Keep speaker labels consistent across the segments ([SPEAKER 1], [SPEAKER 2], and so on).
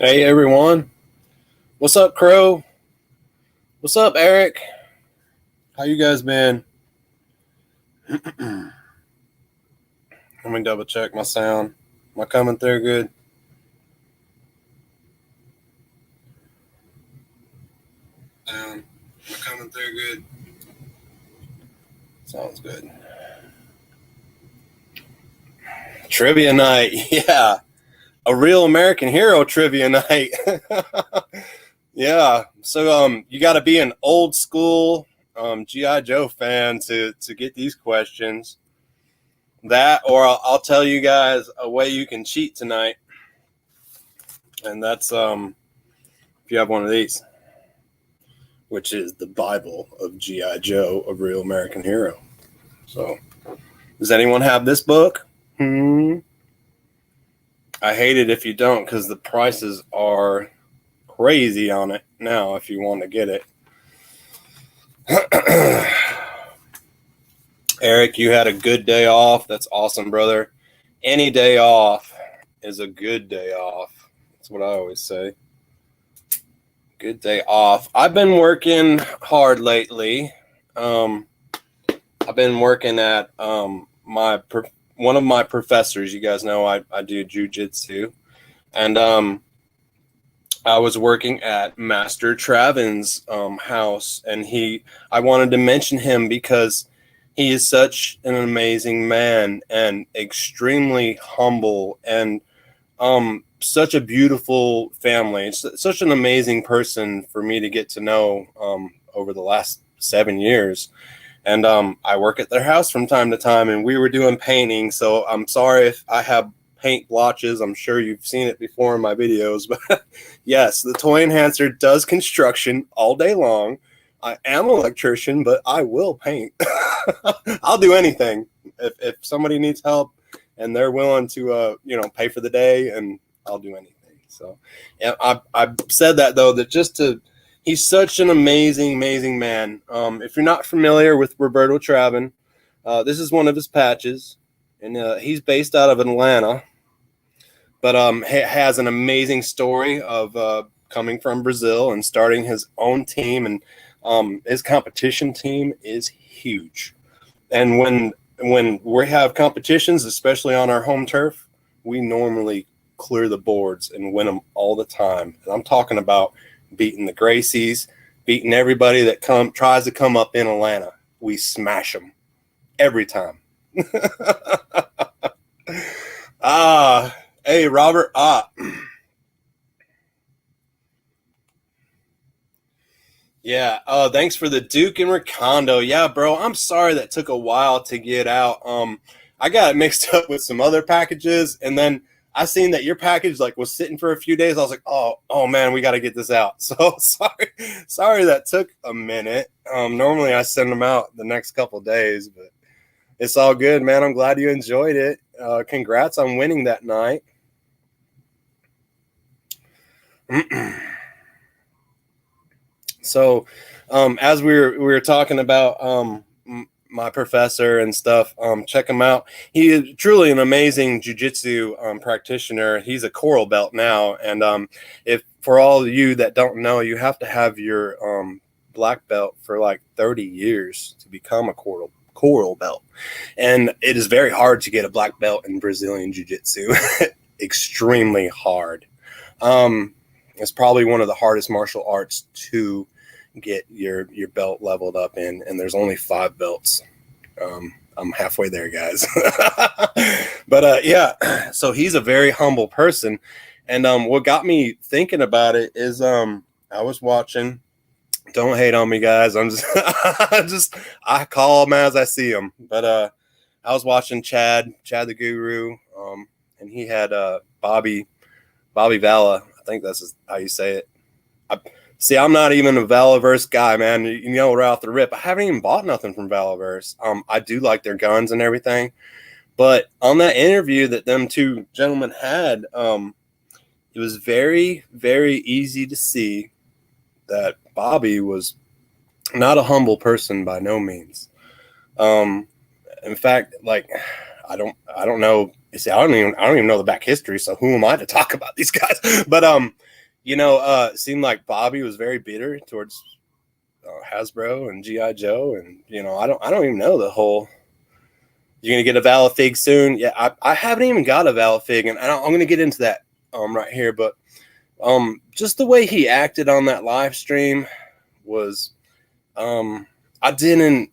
[SPEAKER 1] Hey everyone, what's up, Crow? What's up, Eric? How you guys been? Let me double check my sound. Am I coming through good? Am I coming through good? Sounds good. Trivia night, yeah, a real American hero trivia night. Yeah, so you got to be an old school GI Joe fan to get these questions. That, or I'll tell you guys a way you can cheat tonight, and that's if you have one of these, which is the Bible of G.I. Joe, a real American hero. So, does anyone have this book? I hate it if you don't, because the prices are crazy on it now if you want to get it. Eric, you had a good day off. That's awesome, brother. Any day off is a good day off. That's what I always say. Good day off. I've been working hard lately. I've been working at one of my professors. You guys know I do jujitsu, and I was working at Master Travin's house, and I wanted to mention him because he is such an amazing man and extremely humble and such a beautiful family. It's such an amazing person for me to get to know over the last 7 years. And I work at their house from time to time, and we were doing painting. So I'm sorry if I have paint blotches. I'm sure you've seen it before in my videos. But yes, the toy enhancer does construction all day long. I am an electrician, but I will paint. I'll do anything. If somebody needs help and they're willing to, pay for the day, and I'll do anything. So, yeah, I said that though, he's such an amazing, amazing man. If you're not familiar with Roberto Travin, this is one of his patches, and he's based out of Atlanta, but has an amazing story of coming from Brazil and starting his own team, and his competition team is huge. And when we have competitions, especially on our home turf, we normally clear the boards and win them all the time. And I'm talking about beating the Gracies, beating everybody that tries to come up in Atlanta. We smash them every time. Hey, Robert. Yeah. Thanks for the Duke and Recondo. Yeah, bro. I'm sorry that took a while to get out. I got it mixed up with some other packages, and then I seen that your package was sitting for a few days. I was like, oh man, we got to get this out. So sorry that took a minute. Normally I send them out the next couple of days, but it's all good, man. I'm glad you enjoyed it. Congrats on winning that night. So, as we were talking about my professor and stuff, check him out. He is truly an amazing jiu-jitsu practitioner. He's a coral belt now, and if for all of you that don't know, you have to have your black belt for like 30 years to become a coral belt, and it is very hard to get a black belt in Brazilian jiu-jitsu. Extremely hard. It's probably one of the hardest martial arts to get your belt leveled up in, and there's only 5 belts. I'm halfway there, guys. But yeah, so he's a very humble person, and what got me thinking about it is I was watching. Don't hate on me, guys. I'm just I call them as I see them. But I was watching Chad the Guru, and he had Bobby Vala. I think that's how you say it. I'm not even a Valaverse guy, man. You know, right off the rip, I haven't even bought nothing from Valaverse. I do like their guns and everything, but on that interview that them two gentlemen had, it was very, very easy to see that Bobby was not a humble person by no means. In fact, I don't know. See, I don't even know the back history. So who am I to talk about these guys? But It seemed like Bobby was very bitter towards Hasbro and GI Joe, and I don't even know the whole. You're gonna get a Valid Fig soon. Yeah, I haven't even got a Valid Fig, and I'm gonna get into that right here. But just the way he acted on that live stream was I didn't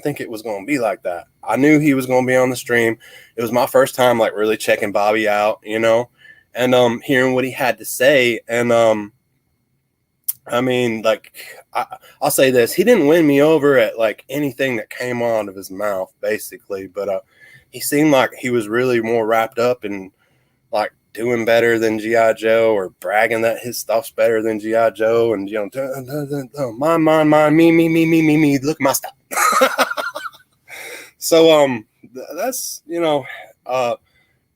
[SPEAKER 1] think it was gonna be like that. I knew he was gonna be on the stream. It was my first time like really checking Bobby out, and hearing what he had to say. And I mean, like, I'll say this: he didn't win me over at like anything that came out of his mouth, basically. But he seemed like he was really more wrapped up in like doing better than GI Joe, or bragging that his stuff's better than GI Joe, and mine, me. Look at my stuff. So that's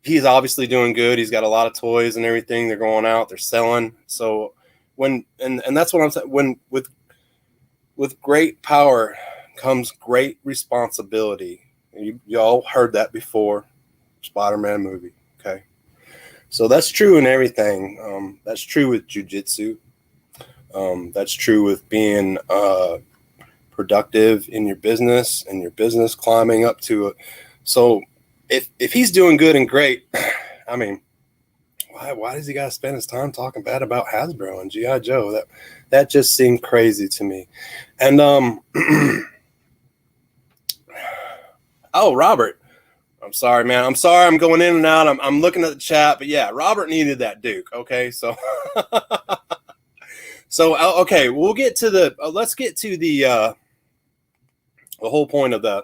[SPEAKER 1] he's obviously doing good. He's got a lot of toys and everything. They're going out. They're selling. So and that's what I'm saying. When with great power comes great responsibility. Y'all heard that before. Spider-Man movie. Okay. So that's true in everything. That's true with jiu-jitsu. That's true with being productive in your business and your business climbing up to it. So if he's doing good and great, I mean, why does he got to spend his time talking bad about Hasbro and GI Joe? That just seemed crazy to me. And oh, Robert, I'm sorry, man. I'm sorry. I'm going in and out. I'm looking at the chat, but yeah, Robert needed that Duke. Okay, so okay, we'll get to the. Let's get to the whole point of the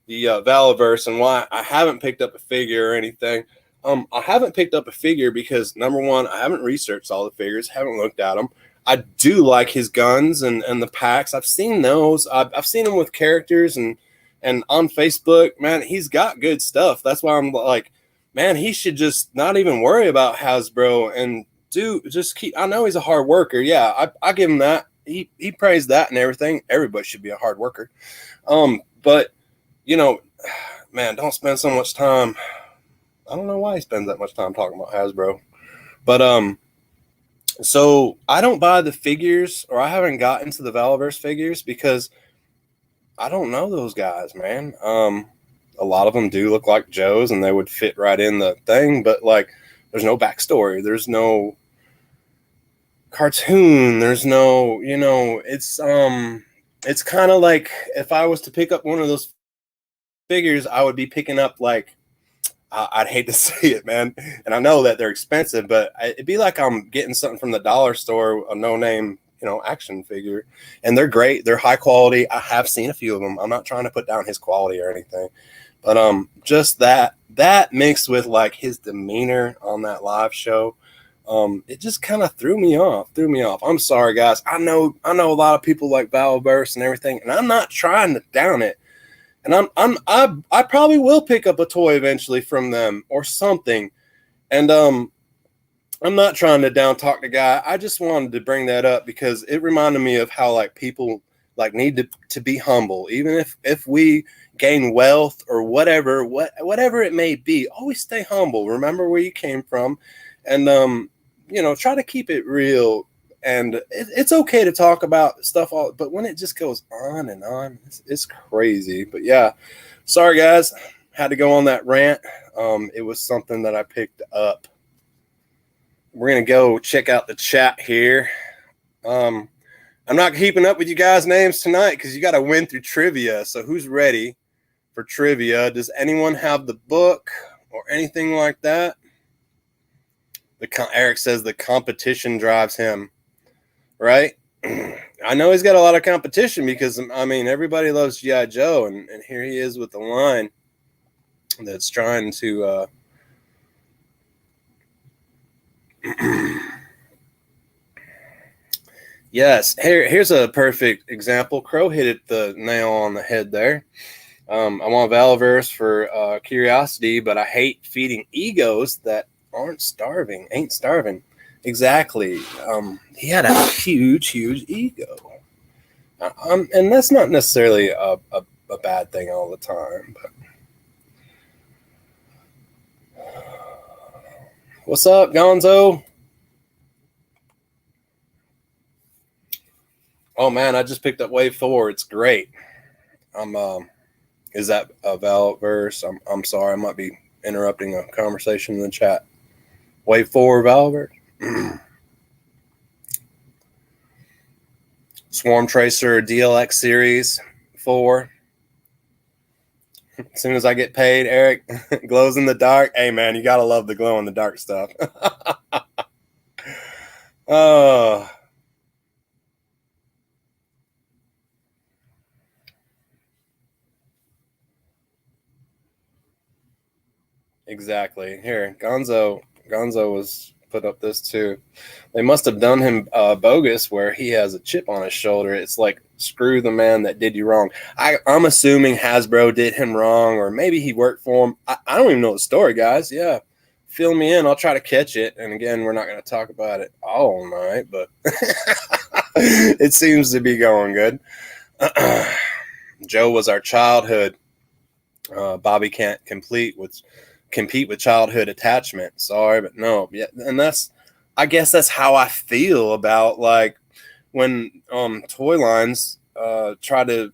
[SPEAKER 1] Valaverse and why I haven't picked up a figure or anything. I haven't picked up a figure because, number one, I haven't researched all the figures, haven't looked at them. I do like his guns and the packs. I've seen those. I've seen them with characters and on Facebook. Man, he's got good stuff. That's why I'm like, man, he should just not even worry about Hasbro and just keep. I know he's a hard worker. Yeah, I give him that. He praised that and everything. Everybody should be a hard worker. But man, don't spend so much time. I don't know why he spends that much time talking about Hasbro, but so I don't buy the figures, or I haven't got into the Valaverse figures because I don't know those guys, man. A lot of them do look like Joe's, and they would fit right in the thing, but like, there's no backstory, there's no cartoon, there's no, it's kind of like if I was to pick up one of those figures, I would be picking up like. I'd hate to say it, man, and I know that they're expensive, but it'd be like I'm getting something from the dollar store, a no-name, action figure, and they're great. They're high quality. I have seen a few of them. I'm not trying to put down his quality or anything, but just that mixed with like his demeanor on that live show, it just kind of threw me off. I'm sorry, guys. I know a lot of people like Valaverse and everything, and I'm not trying to down it. And I probably will pick up a toy eventually from them or something. And I'm not trying to down talk the guy. I just wanted to bring that up because it reminded me of how like people like need to be humble, even if we gain wealth or whatever it may be. Always stay humble. Remember where you came from, and try to keep it real. And it's okay to talk about stuff, but when it just goes on and on, it's crazy. But yeah, sorry guys, had to go on that rant. It was something that I picked up. We're gonna go check out the chat here. I'm not keeping up with you guys' names tonight because you got to win through trivia. So who's ready for trivia? Does anyone have the book or anything like that? Eric says the competition drives him. Right? I know he's got a lot of competition because, I mean, everybody loves G.I. Joe, and here he is with the line that's trying to yes, here's a perfect example. Crow hit the nail on the head there. I'm on Valaverse for curiosity, but I hate feeding egos that ain't starving. Exactly. He had a huge ego. And that's not necessarily a bad thing all the time. But what's up, Gonzo? Oh man, I just picked up Wave 4. It's great. Is that a valid verse? I'm sorry, I might be interrupting a conversation in the chat. Wave 4 valid verse. Swarm Tracer DLX Series 4. As soon as I get paid, Eric, glows in the dark. Hey man, you gotta love the glow in the dark stuff. Oh. Exactly. Here, Gonzo was put up this too. They must have done him bogus where he has a chip on his shoulder. It's like, screw the man that did you wrong. I'm assuming Hasbro did him wrong, or maybe he worked for him. I don't even know the story, guys. Yeah. Fill me in. I'll try to catch it. And again, we're not going to talk about it all night, but it seems to be going good. Joe was our childhood. Bobby can't compete with childhood attachment. Sorry, but no. Yeah, and I guess that's how I feel about like when toy lines try to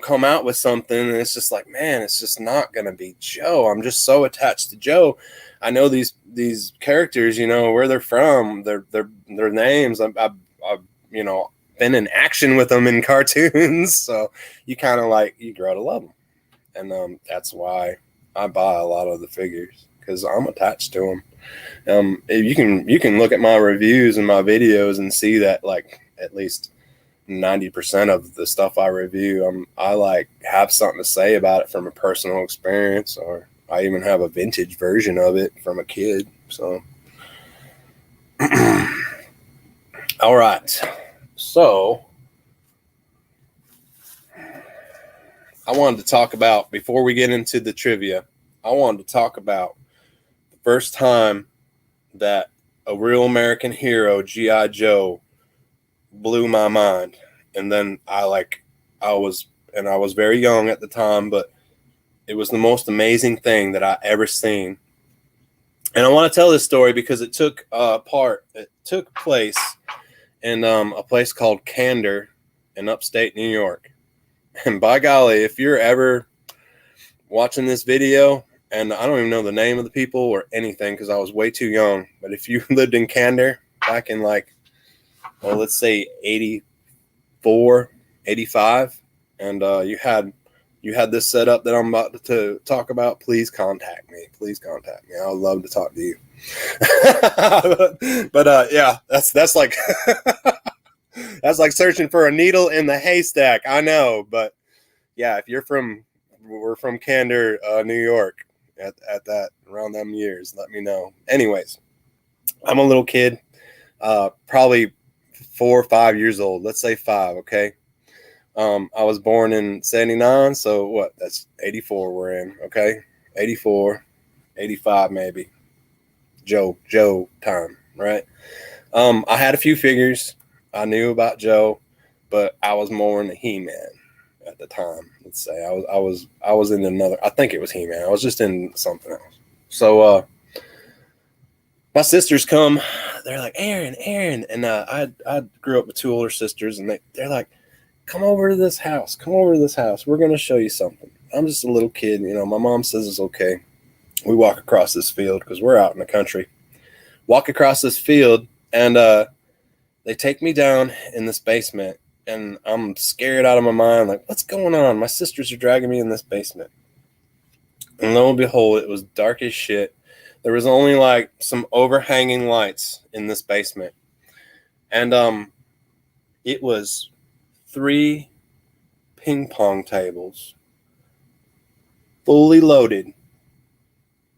[SPEAKER 1] come out with something, and it's just like, man, it's just not gonna be Joe. I'm just so attached to Joe. I know these characters, where they're from, their names. I've been in action with them in cartoons, so you kind of like, you grow to love them, and that's why I buy a lot of the figures, because I'm attached to them. You can look at my reviews and my videos and see that like at least 90% of the stuff I review, I like have something to say about it from a personal experience, or I even have a vintage version of it from a kid. So, all right. So, I wanted to talk about, before we get into the trivia, I wanted to talk about the first time that a real American hero, G.I. Joe, blew my mind. And then I was very young at the time, but it was the most amazing thing that I ever seen. And I want to tell this story because it took place in a place called Candor in upstate New York. And by golly, if you're ever watching this video, and I don't even know the name of the people or anything because I was way too young, but if you lived in Candor back in let's say 84, 85, and you had this setup that I'm about to talk about, please contact me. Please contact me. I would love to talk to you. but yeah, that's like that's like searching for a needle in the haystack. I know, but yeah, if we're from Candor, New York, at that around them years, let me know. Anyways, I'm a little kid, probably 4 or 5 years old. Let's say 5, okay? I was born in 79, so what? That's 84 we're in, okay? 84, 85 maybe. Joe time, right? I had a few figures. I knew about Joe, but I was more into He-Man at the time. Let's say I was in another. I think it was He-Man. I was just in something else. So my sisters come. They're like, Aaron, and I grew up with 2 older sisters, and they're like, come over to this house. Come over to this house. We're gonna show you something. I'm just a little kid. My mom says it's okay. We walk across this field because we're out in the country. Walk across this field, and they take me down in this basement, and I'm scared out of my mind. Like, what's going on? My sisters are dragging me in this basement. And lo and behold, it was dark as shit. There was only like some overhanging lights in this basement. And it was 3 ping pong tables fully loaded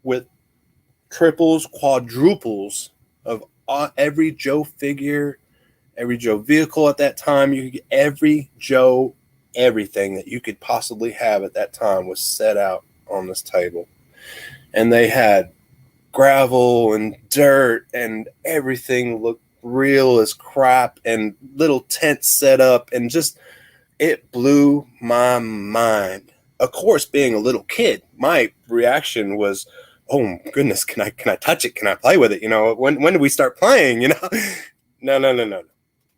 [SPEAKER 1] with triples, quadruples of every Joe figure, every Joe vehicle at that time. You could get every Joe, everything that you could possibly have at that time was set out on this table. And they had gravel and dirt, and everything looked real as crap, and little tents set up, and just, it blew my mind. Of course, being a little kid, my reaction was, oh goodness, can I touch it? Can I play with it? When do we start playing? No.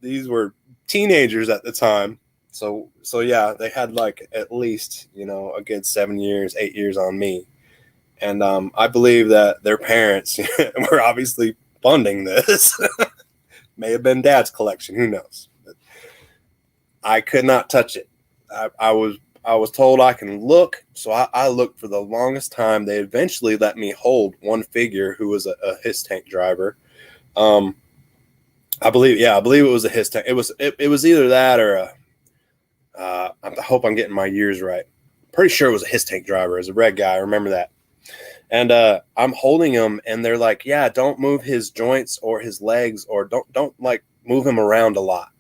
[SPEAKER 1] These were teenagers at the time. So yeah, they had like at least, a good 7 years, 8 years on me. And I believe that their parents were obviously funding this. May have been dad's collection, who knows? But I could not touch it. I was told I can look, so I looked for the longest time. They eventually let me hold one figure who was a his tank driver. I believe it was a his tank. It was either that or a. I hope I'm getting my years right. Pretty sure it was a his tank driver. It was a red guy. I remember that. And I'm holding him, and they're like, "Yeah, don't move his joints or his legs, or don't like move him around a lot."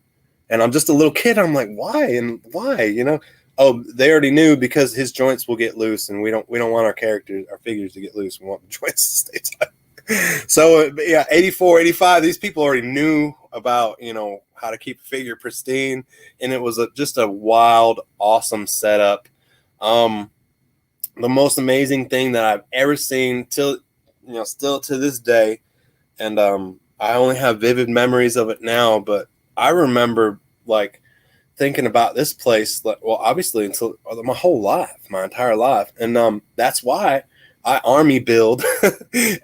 [SPEAKER 1] And I'm just a little kid. I'm like, "Why and why?" Oh, they already knew, because his joints will get loose, and we don't want our figures to get loose. We want the joints to stay tight. So yeah, 84, 85. These people already knew about how to keep a figure pristine, and it was just a wild, awesome setup. The most amazing thing that I've ever seen still to this day. And I only have vivid memories of it now, but I remember like thinking about this place, like, well, obviously until my whole life, my entire life. And that's why I army build.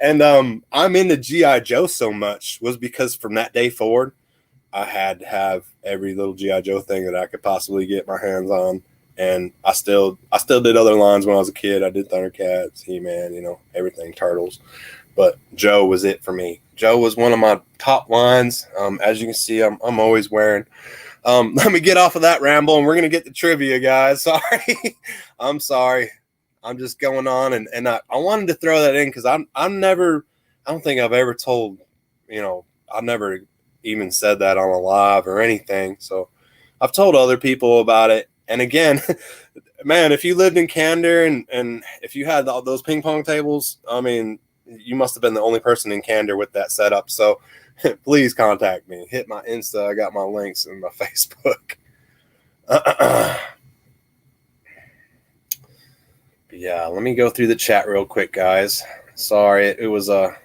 [SPEAKER 1] And I'm into G.I. Joe so much, was because from that day forward, I had to have every little G.I. Joe thing that I could possibly get my hands on. And I still did other lines when I was a kid. I did Thundercats, He-Man, everything, Turtles. But Joe was it for me. Joe was one of my top lines. As you can see, I'm always wearing. Let me get off of that ramble, and we're going to get to trivia, guys. Sorry. I'm sorry. I'm just going on. And I wanted to throw that in because I don't think I've ever told, I've never even said that on a live or anything. So I've told other people about it. And again, man, if you lived in Candor and if you had all those ping pong tables, I mean, you must have been the only person in Candor with that setup. So please contact me. Hit my Insta. I got my links in my Facebook. Yeah, let me go through the chat real quick, guys. Sorry, it was there.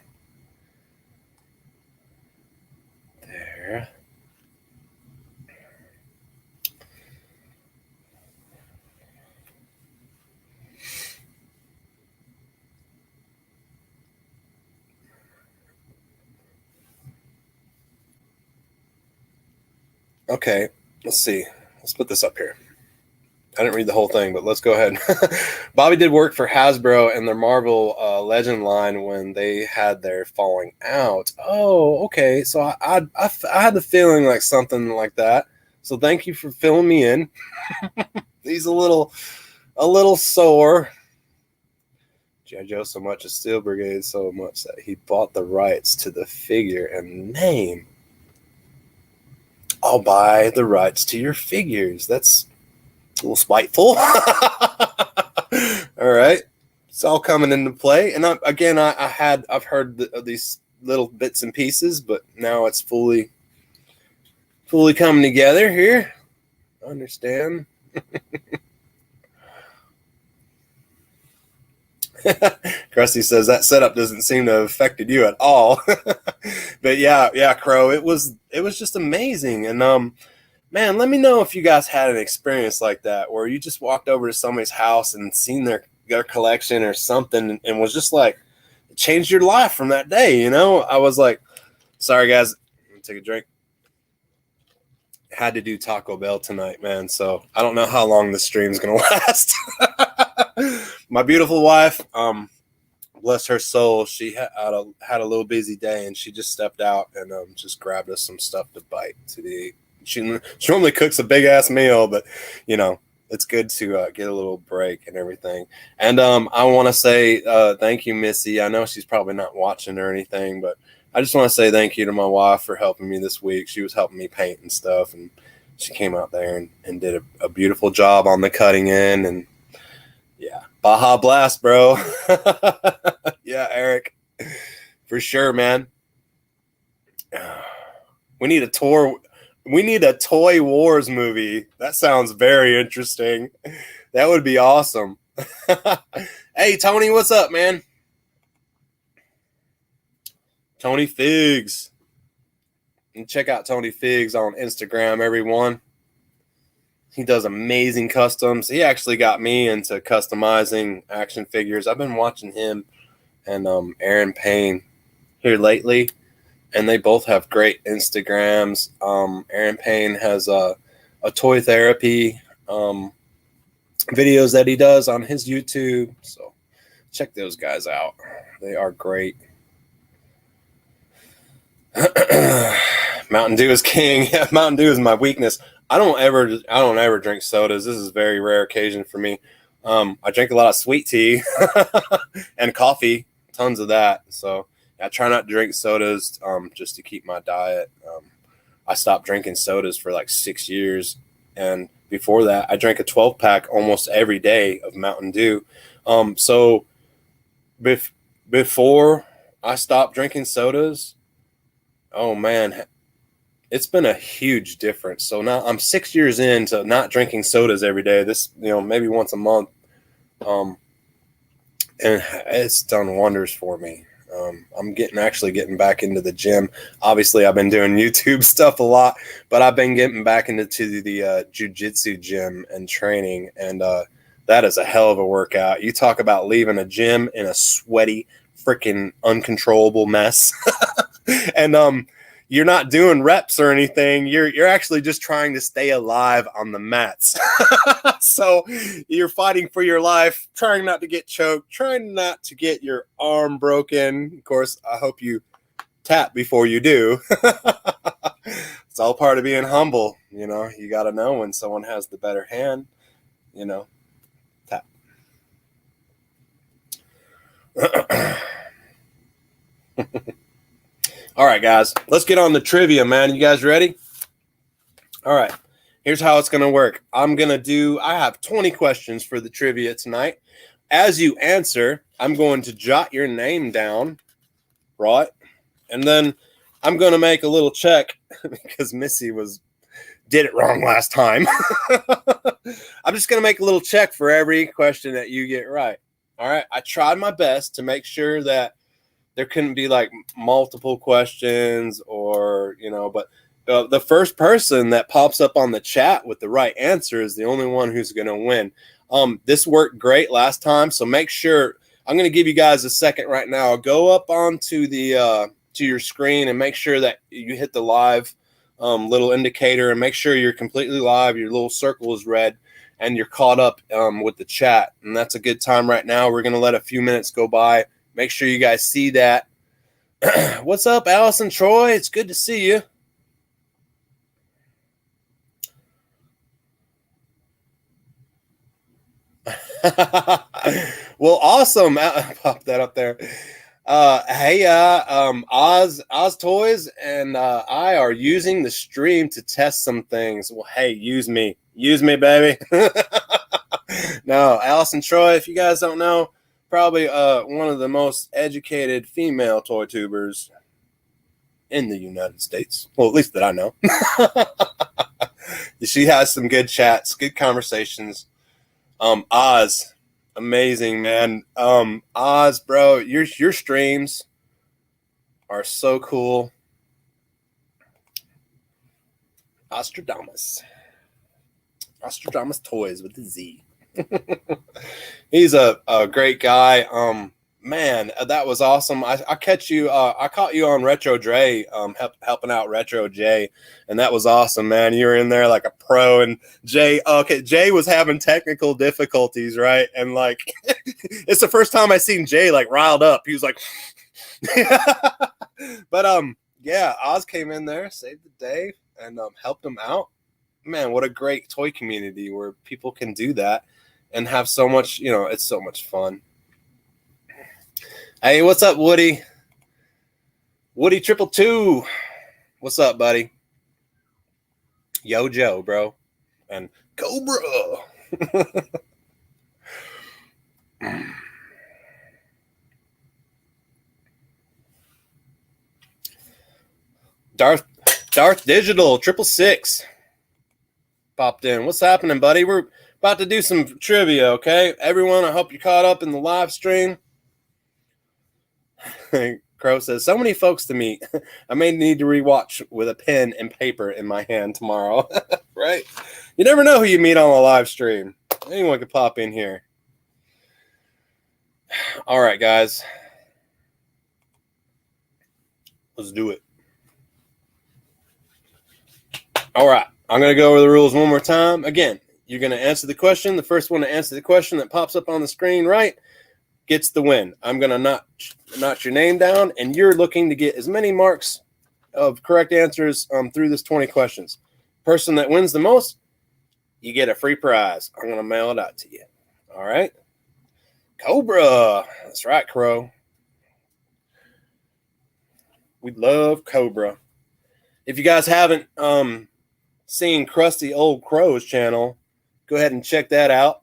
[SPEAKER 1] Okay, let's see. Let's put this up here. I didn't read the whole thing, but let's go ahead. Bobby did work for Hasbro and their Marvel Legend line when they had their falling out. Oh, okay. So I had the feeling like something like that. So thank you for filling me in. He's a little sore. G.I. Joe so much as Steel Brigade so much that he bought the rights to the figure and name. I'll buy the rights to your figures. That's a little spiteful. All right, it's all coming into play. And I've heard of these little bits and pieces, but now it's fully coming together here. I understand. Krusty says that setup doesn't seem to have affected you at all. But yeah, Crow, it was just amazing. And man, let me know if you guys had an experience like that where you just walked over to somebody's house and seen their collection or something and was just like, it changed your life from that day. I was like, sorry guys, I'm gonna take a drink. Had to do Taco Bell tonight, man. So I don't know how long this stream's gonna last. My beautiful wife, bless her soul, she had a little busy day, and she just stepped out and just grabbed us some stuff to bite to eat. She normally cooks a big ass meal, but it's good to get a little break and everything. And I want to say thank you, Missy. I know she's probably not watching or anything, but I just want to say thank you to my wife for helping me this week. She was helping me paint and stuff, and she came out there and did a beautiful job on the cutting end. And yeah, Baja Blast, bro. Yeah, Eric, for sure, man. We need a tour. We need a Toy Wars movie. That sounds very interesting. That would be awesome. Hey, Tony, what's up, man? Tony Figs. And check out Tony Figs on Instagram, everyone. He does amazing customs. He actually got me into customizing action figures. I've been watching him and Aaron Payne here lately, and they both have great Instagrams. Aaron Payne has a toy therapy videos that he does on his YouTube. So check those guys out. They are great. Mountain Dew is king. Yeah, Mountain Dew is my weakness. I don't ever drink sodas. This is a very rare occasion for me. I drink a lot of sweet tea and coffee, tons of that. So I try not to drink sodas just to keep my diet. I stopped drinking sodas for like 6 years. And before that, I drank a 12-pack almost every day of Mountain Dew. So before I stopped drinking sodas, oh man, it's been a huge difference. So now I'm 6 years into not drinking sodas every day. This, maybe once a month. And it's done wonders for me. I'm actually getting back into the gym. Obviously, I've been doing YouTube stuff a lot, but I've been getting back into the jiu-jitsu gym and training, and that is a hell of a workout. You talk about leaving a gym in a sweaty, freaking uncontrollable mess, and you're not doing reps or anything. You're actually just trying to stay alive on the mats. So you're fighting for your life, trying not to get choked, trying not to get your arm broken. Of course, I hope you tap before you do. It's all part of being humble. You got to know when someone has the better hand, tap. All right, guys, let's get on the trivia, man. You guys ready? All right, here's how it's going to work. I have 20 questions for the trivia tonight. As you answer, I'm going to jot your name down, right? And then I'm going to make a little check because Missy did it wrong last time. I'm just going to make a little check for every question that you get right. All right, I tried my best to make sure that there couldn't be like multiple questions but the first person that pops up on the chat with the right answer is the only one who's going to win. This worked great last time, so make sure I'm going to give you guys a second right now. Go up onto to your screen and make sure that you hit the live little indicator and make sure you're completely live. Your little circle is red and you're caught up with the chat. And that's a good time right now. We're going to let a few minutes go by. Make sure you guys see that. What's up, Allison Troy? It's good to see you. Well, awesome. Pop that up there. Hey, Oz Toys and I are using the stream to test some things. Well, hey, use me, baby. No, Allison Troy, if you guys don't know, probably one of the most educated female toy tubers in the United States. Well, at least that I know. She has some good chats, good conversations. Oz, amazing, man. Oz, bro, your streams are so cool. Ostradamus Toys with the Z. He's a great guy. Man, that was awesome. I caught you on Retro Dre, helping out Retro Jay, and that was awesome, man. You were in there like a pro, and Jay was having technical difficulties, right? And like, it's the first time I seen Jay like riled up. He was like, but yeah, Oz came in there, saved the day, and helped him out. Man, what a great toy community where people can do that and have so much, it's so much fun. Hey, what's up, Woody? Woody 222. What's up, buddy? Yo, Joe, bro. And Cobra. Darth Digital 666 popped in. What's happening, buddy? We're about to do some trivia, okay? Everyone, I hope you caught up in the live stream. Crow says, so many folks to meet. I may need to rewatch with a pen and paper in my hand tomorrow. Right? You never know who you meet on a live stream. Anyone could pop in here. All right, guys. Let's do it. All right. I'm going to go over the rules one more time. Again, you're going to answer the question. The first one to answer the question that pops up on the screen, right, gets the win. I'm going to notch your name down, and you're looking to get as many marks of correct answers through this 20 questions. Person that wins the most, you get a free prize. I'm going to mail it out to you. All right? Cobra. That's right, Crow. We love Cobra. If you guys haven't seen Krusty Old Crow's channel, go ahead and check that out.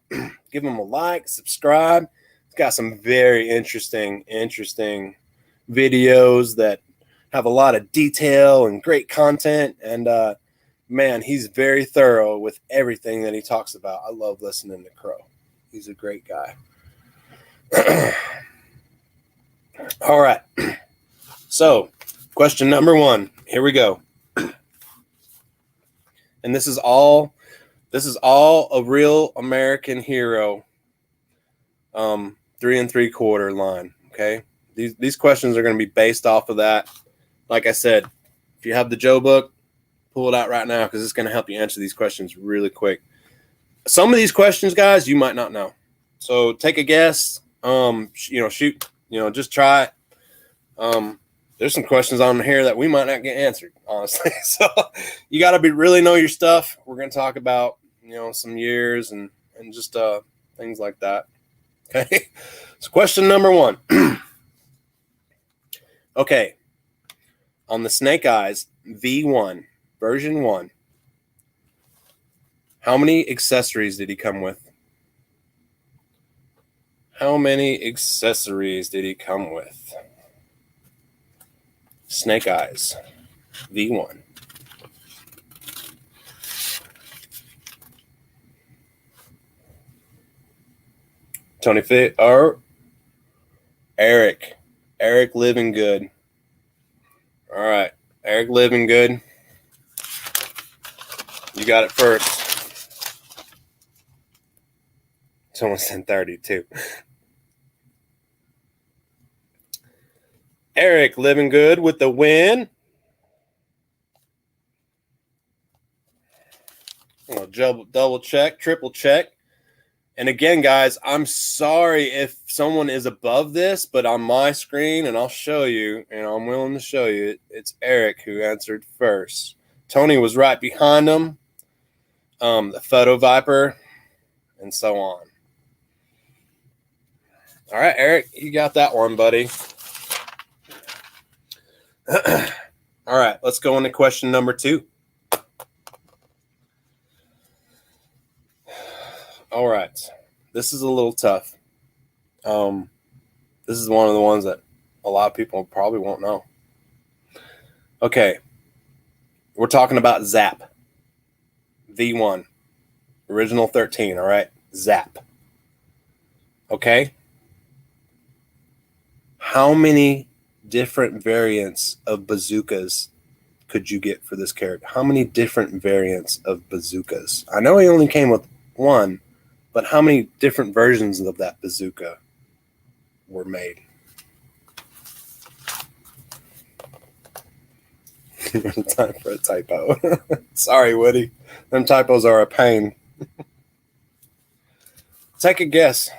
[SPEAKER 1] Give him a like, subscribe. It's got some very interesting videos that have a lot of detail and great content. And man, he's very thorough with everything that he talks about. I love listening to Crow. He's a great guy. All right. So, question number 1. Here we go. And this is all a real American hero 3 3/4 line. Okay. These questions are going to be based off of that. Like I said, if you have the Joe book, pull it out right now because it's going to help you answer these questions really quick. Some of these questions, guys, you might not know. So take a guess. Shoot. Just try it. There's some questions on here that we might not get answered, honestly. So you got to really know your stuff. We're going to talk about, some years and just things like that. Okay. So question number 1. Okay. On the Snake Eyes V1, version 1, how many accessories did he come with? How many accessories did he come with? Snake Eyes V1. Tony Fit or Eric. Eric Living Good. All right. Eric Living Good. You got it first. Someone said 32. Eric Living Good with the win. I'll double check, triple check. And again, guys, I'm sorry if someone is above this, but on my screen, and I'll show you, and I'm willing to show you, it's Eric who answered first. Tony was right behind him, the Photo Viper, and so on. All right, Eric, you got that one, buddy. All right, let's go into question number 2. All right, this is a little tough. This is one of the ones that a lot of people probably won't know. Okay, we're talking about Zap. V1, original 13, all right? Zap. Okay? How many different variants of bazookas could you get for this character? How many different variants of bazookas? I know he only came with one, but how many different versions of that bazooka were made? Time for a typo. Sorry, Woody. Them typos are a pain. Take a guess.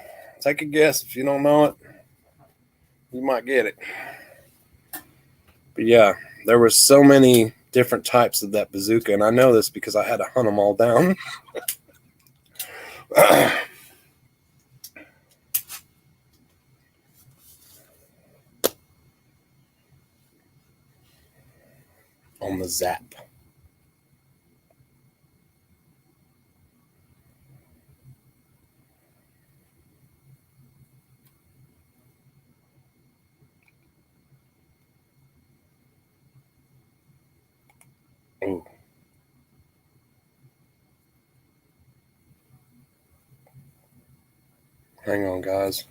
[SPEAKER 1] Take a guess. If you don't know it, you might get it. But yeah, there were so many different types of that bazooka, and I know this because I had to hunt them all down. On the Zap. Ooh. Hang on, guys.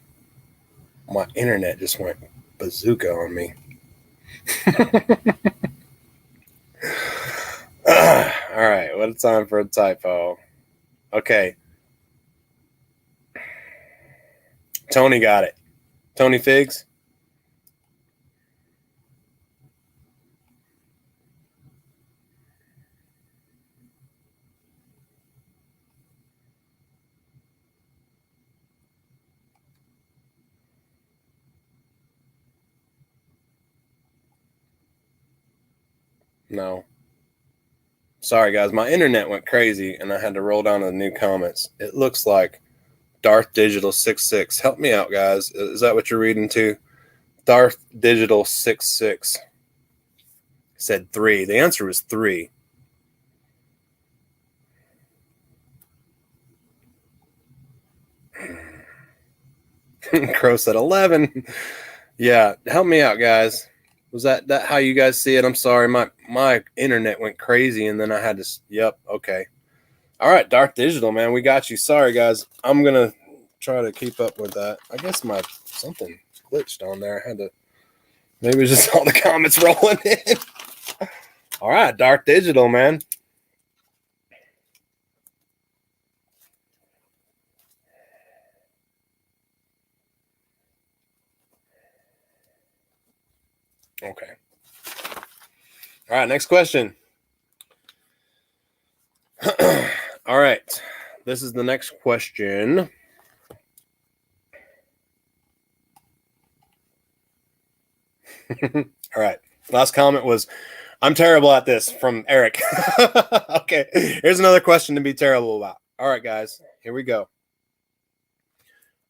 [SPEAKER 1] My internet just went bazooka on me. All right, what a time for a typo. Okay. Tony got it. Tony Figs? No. Sorry, guys. My internet went crazy, and I had to roll down to the new comments. It looks like Darth Digital 66. Help me out, guys. Is that what you're reading too? Darth Digital 66 said 3. The answer was 3. Crow said 11. Yeah, help me out, guys. Was that how you guys see it? I'm sorry, my internet went crazy, and then I had to. Yep. Okay. All right, Darth Digital, man, we got you. Sorry, guys. I'm gonna try to keep up with that. I guess my something glitched on there. I had to. Maybe it's just all the comments rolling in. All right, Darth Digital, man. Okay. All right, next question. All right. This is the next question. All right. Last comment was, I'm terrible at this, from Eric. Okay. Here's another question to be terrible about. All right, guys. Here we go.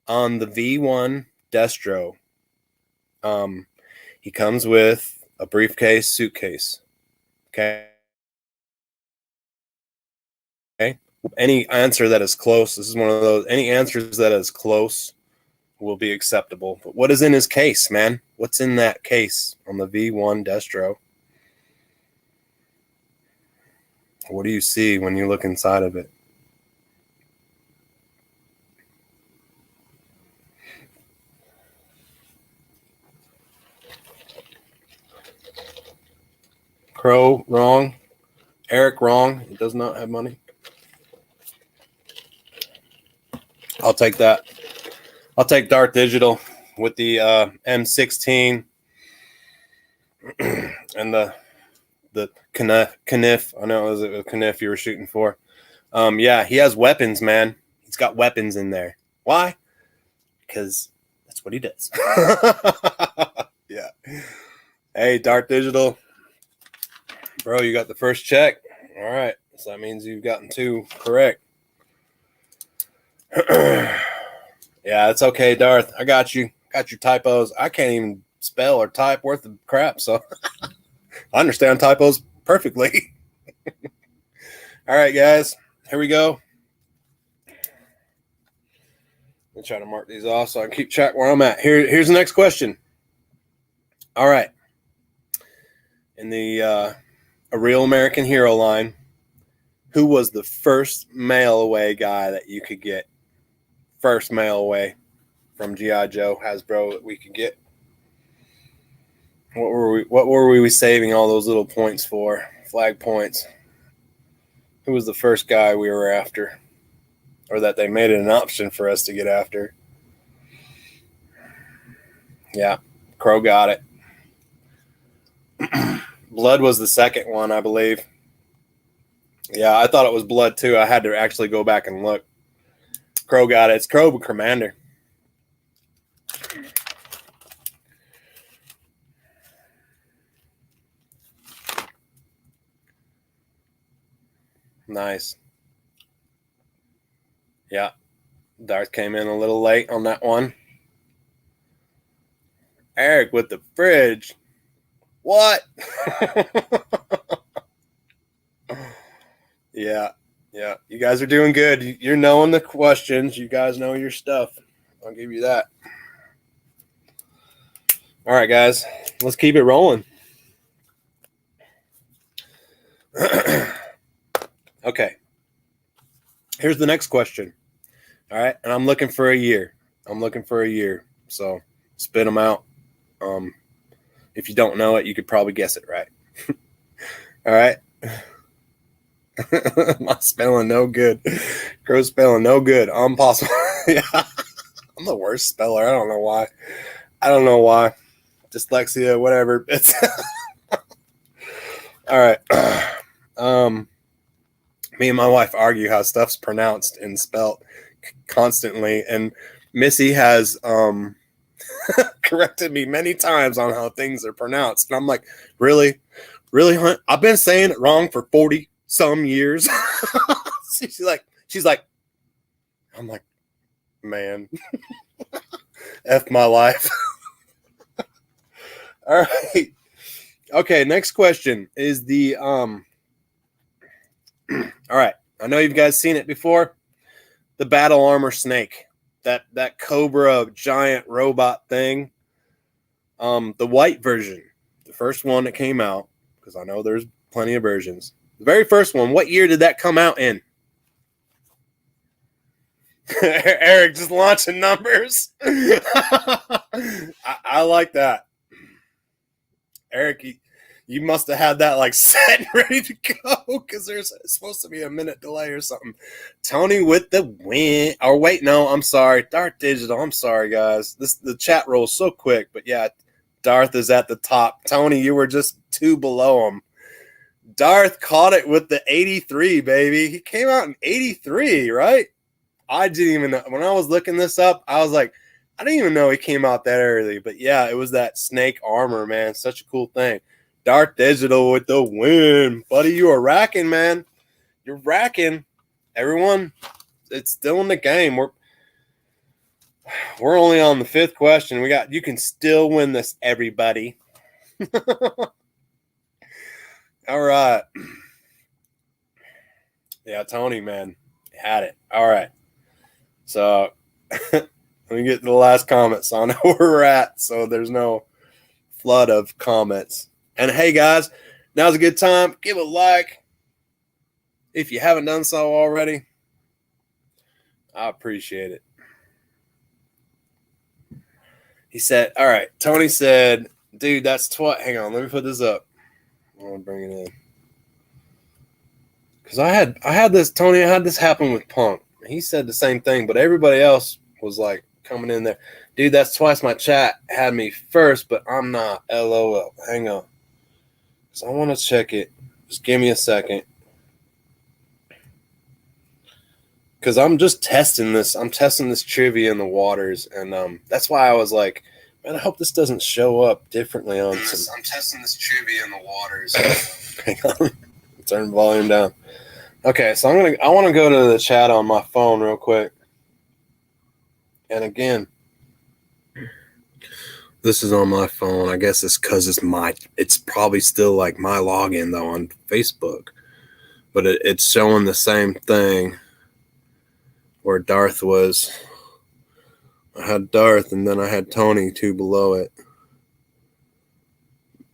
[SPEAKER 1] On the V1 Destro, he comes with a briefcase, suitcase. Okay. Any answer that is close, this is one of those, any answers that is close will be acceptable. But what is in his case, man? What's in that case on the V1 Destro? What do you see when you look inside of it? Crow, wrong. Eric, wrong. He does not have money. I'll take that. I'll take Darth Digital with the M16 and the Kniff. I know it was a Kniff you were shooting for. Yeah, he has weapons, man. He's got weapons in there. Why? Because that's what he does. Yeah. Hey, Darth Digital. Bro, you got the first check. All right. So that means you've gotten 2 correct. Yeah, it's okay, Darth. I got you. Got your typos. I can't even spell or type worth of crap, so I understand typos perfectly. All right, guys. Here we go. Let me try to mark these off so I can keep track where I'm at. Here's the next question. All right. In the A Real American Hero line, who was the first mail away guy that you could get? First mail away from G.I. Joe, Hasbro, that we could get. What were we saving all those little points for? Flag points. Who was the first guy we were after? Or that they made it an option for us to get after? Yeah, Crow got it. Blood was the second one, I believe. Yeah, I thought it was Blood too. I had to actually go back and look. Crow got it. It's Crow Commander. Nice. Yeah. Darth came in a little late on that one. Eric with the fridge. What? Yeah. Yeah. You guys are doing good. You're knowing the questions. You guys know your stuff. I'll give you that. All right, guys. Let's keep it rolling. Okay. Here's the next question. All right. And I'm looking for a year. So spit them out. If you don't know it, you could probably guess it right. All right. My spelling no good. Crow's spelling no good. Impossible. Yeah. I'm the worst speller. I don't know why. Dyslexia, whatever. It's all right. Me and my wife argue how stuff's pronounced and spelt constantly, and Missy has corrected me many times on how things are pronounced, and I'm like, really, Hunt? I've been saying it wrong for 40 some years. she's like, I'm like, man, F my life. All right. Okay, next question is the all right. I know you guys seen it before. The battle armor snake. That cobra giant robot thing. The white version. The first one that came out, because I know there's plenty of versions. The very first one, what year did that come out in? Eric just launching numbers. I like that. Eric, you must have had that like set and ready to go, because there's supposed to be a minute delay or something. Tony with the win. Or wait, no, I'm sorry. Darth Digital. I'm sorry, guys. The chat rolls so quick, but yeah, Darth is at the top. Tony, you were just 2 below him. Darth caught it with the 83, baby. He came out in 83, right? I didn't even know. When I was looking this up, I was like, I didn't even know he came out that early. But yeah, it was that snake armor, man. Such a cool thing. Darth Digital with the win. Buddy, you are racking, man. You're racking. Everyone, it's still in the game. We're only on the 5th question. You can still win this, everybody. All right. Yeah, Tony, man, had it. All right. So let me get to the last comment so I know where we're at, so there's no flood of comments. And hey, guys, now's a good time. Give a like if you haven't done so already. I appreciate it. He said, all right, Tony said, dude, that's hang on, let me put this up. I want to bring it in. Because I had this happen with Punk. He said the same thing, but everybody else was like coming in there. Dude, that's twice my chat had me first, but I'm not. LOL. Hang on. So I want to check it. Just give me a second. Because I'm just testing this. I'm testing this trivia in the waters. And that's why I was like, man, I hope this doesn't show up differently on some. I'm testing this trivia in the waters. Hang on. Turn the volume down. Okay, so I want to go to the chat on my phone real quick. And again, this is on my phone. I guess it's because it's probably still like my login though on Facebook. But it's showing the same thing where Darth was. I had Darth and then I had Tony 2 below it.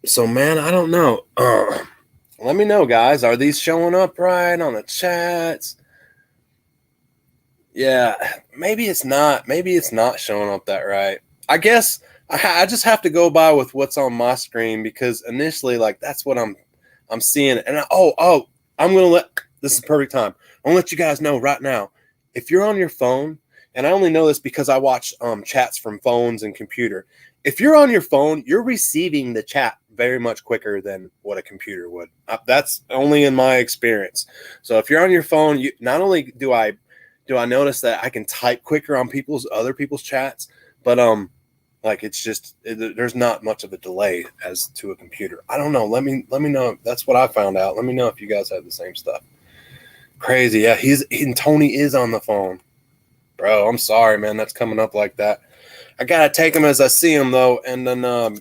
[SPEAKER 1] So man, I don't know. Let me know, guys. Are these showing up right on the chats? Yeah, maybe it's not. Maybe it's not showing up that right. I guess I just have to go by with what's on my screen, because initially, like, that's what I'm seeing. And I'm gonna this is the perfect time. I'm gonna let you guys know right now. If you're on your phone, and I only know this because I watch chats from phones and computer. If you're on your phone, you're receiving the chat very much quicker than what a computer would. That's only in my experience. So if you're on your phone, not only do I notice that I can type quicker on other people's chats, but like there's not much of a delay as to a computer. I don't know. Let me know. That's what I found out. Let me know if you guys have the same stuff. Crazy. Yeah, Tony is on the phone. Bro, I'm sorry, man. That's coming up like that. I gotta take them as I see them though, and then I'll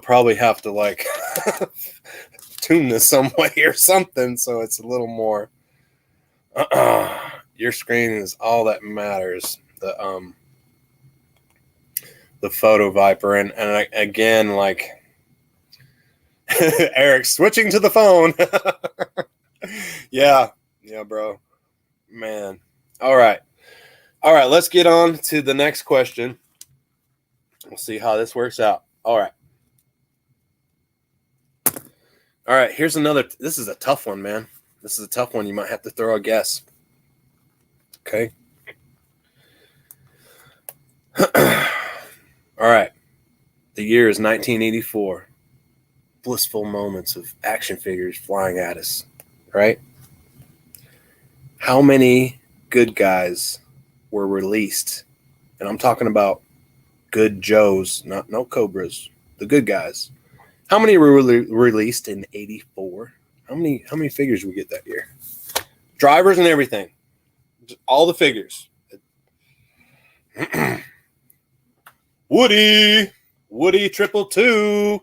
[SPEAKER 1] probably have to like tune this some way or something so it's a little more. Your screen is all that matters. The Photo Viper, and again, like Eric switching to the phone. yeah, bro, man. All right. Let's get on to the next question. We'll see how this works out. All right. All right, here's another. This is a tough one, man. This is a tough one. You might have to throw a guess. Okay. All right. The year is 1984. Blissful moments of action figures flying at us, right? How many good guys were released? And I'm talking about good Joes, no Cobras, the good guys. How many were released in 84? How many figures we get that year? Drivers and everything. All the figures. Woody 222.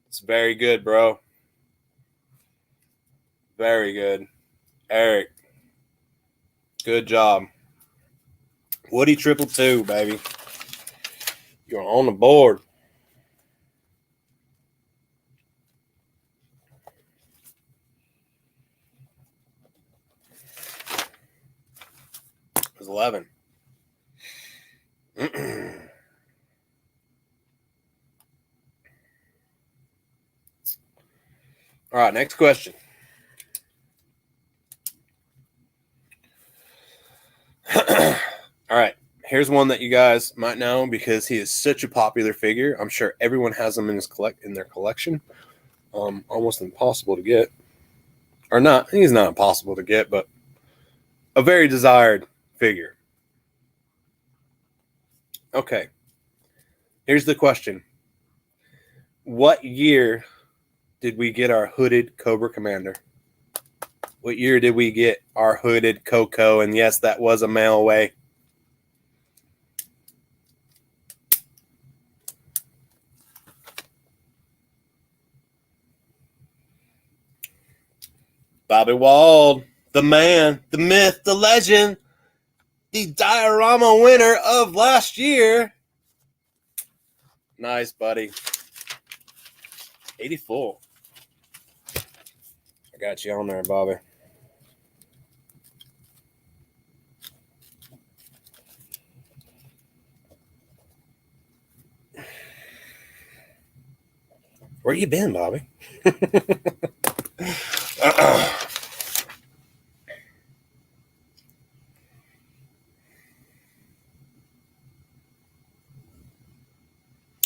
[SPEAKER 1] It's very good, bro. Very good. Eric. Good job. Woody 222, baby. You're on the board. It was 11. All right, next question. All right, here's one that you guys might know because he is such a popular figure. I'm sure everyone has him in their collection. Almost impossible to get, or not. He's not impossible to get, but a very desired figure. Okay, here's the question: what year did we get our hooded Cobra Commander? What year did we get our hooded Coco? And yes, that was a mail away. Bobby Wald, the man, the myth, the legend, the diorama winner of last year. Nice, buddy. 84. I got you on there, Bobby. Where you been, Bobby?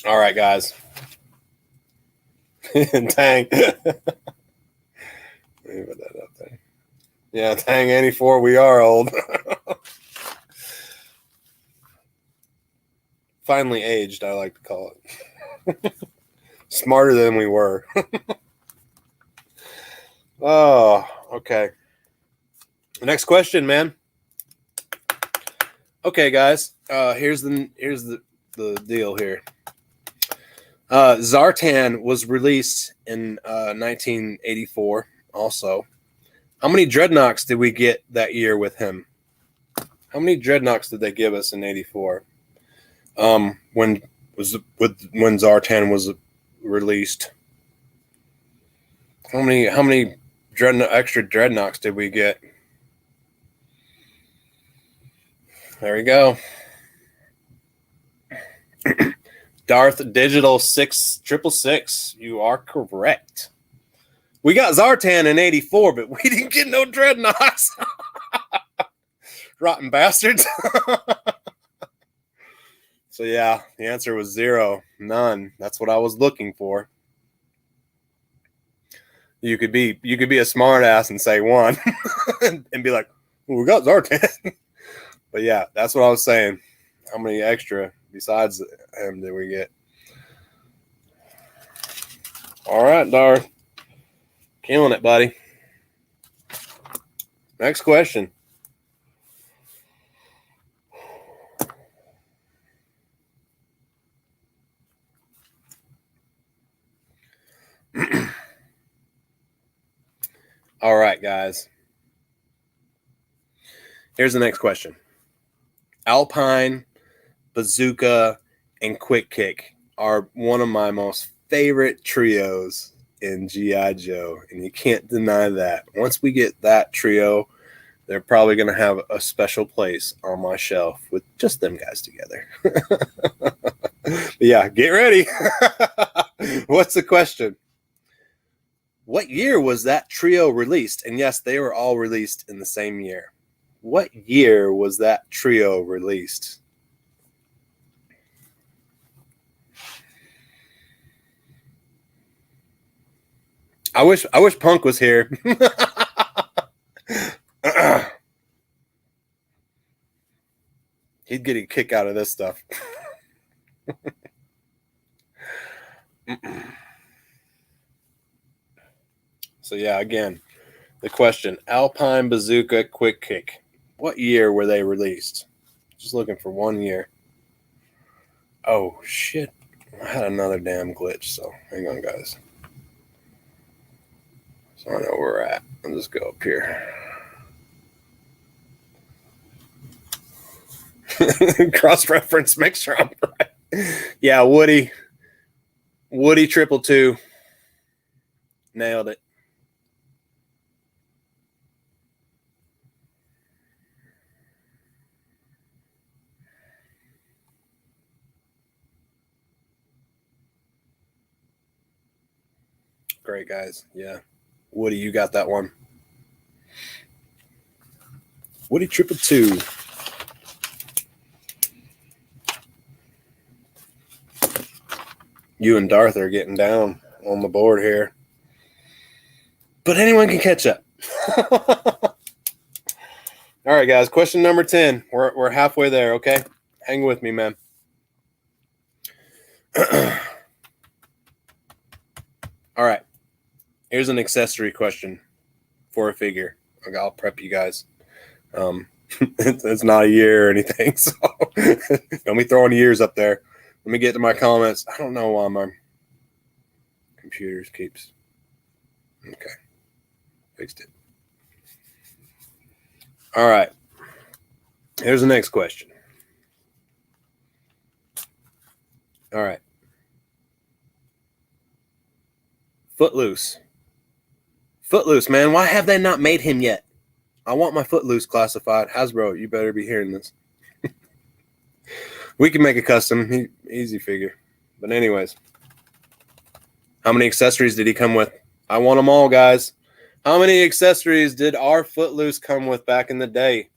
[SPEAKER 1] All right, guys. Tang. Let me put that up there. Yeah, Tang 84. We are old. Finally aged, I like to call it. Smarter than we were. Oh, okay. Next question, man. Okay, guys. Here's the deal here. Zartan was released in 1984 also. How many Dreadnoks did we get that year with him? How many Dreadnoks did they give us in 84? When Zartan was released? How many extra Dreadnoks did we get? There we go. Darth Digital 6666. You are correct. We got Zartan in 84, but we didn't get no Dreadnoks. Rotten bastards. So yeah, the answer was 0. None. That's what I was looking for. You could be a smart ass and say 1 and be like, well, we got Zartan. But yeah, that's what I was saying. How many extra besides him did we get? All right, Dar. Killing it, buddy. Next question. All right, guys. Here's the next question. Alpine, Bazooka, and Quick Kick are one of my most favorite trios in G.I. Joe, and you can't deny that. Once we get that trio, they're probably going to have a special place on my shelf with just them guys together. Yeah, get ready. What's the question? What year was that trio released? And yes, they were all released in the same year. What year was that trio released? I wish Punk was here. He'd get a kick out of this stuff. So yeah, again, the question: Alpine Bazooka Quick Kick. What year were they released? Just looking for 1 year. Oh shit! I had another damn glitch. So hang on, guys. So I know where we're at. I'll just go up here. Cross-reference, make sure I'm right. Yeah, Woody 222. Nailed it. Great, guys. Yeah. Woody, you got that one. Woody 222. You and Darth are getting down on the board here. But anyone can catch up. All right, guys. Question number 10. We're halfway there, okay? Hang with me, man. All right. Here's an accessory question for a figure. I'll prep you guys. It's not a year or anything, so don't be throwing years up there. Let me get to my comments. I don't know why my computer keeps. Okay. Fixed it. All right. Here's the next question. All right. Footloose. Footloose, man. Why have they not made him yet? I want my Footloose classified. Hasbro, you better be hearing this. We can make a custom. Easy figure. But anyways. How many accessories did he come with? I want them all, guys. How many accessories did our Footloose come with back in the day?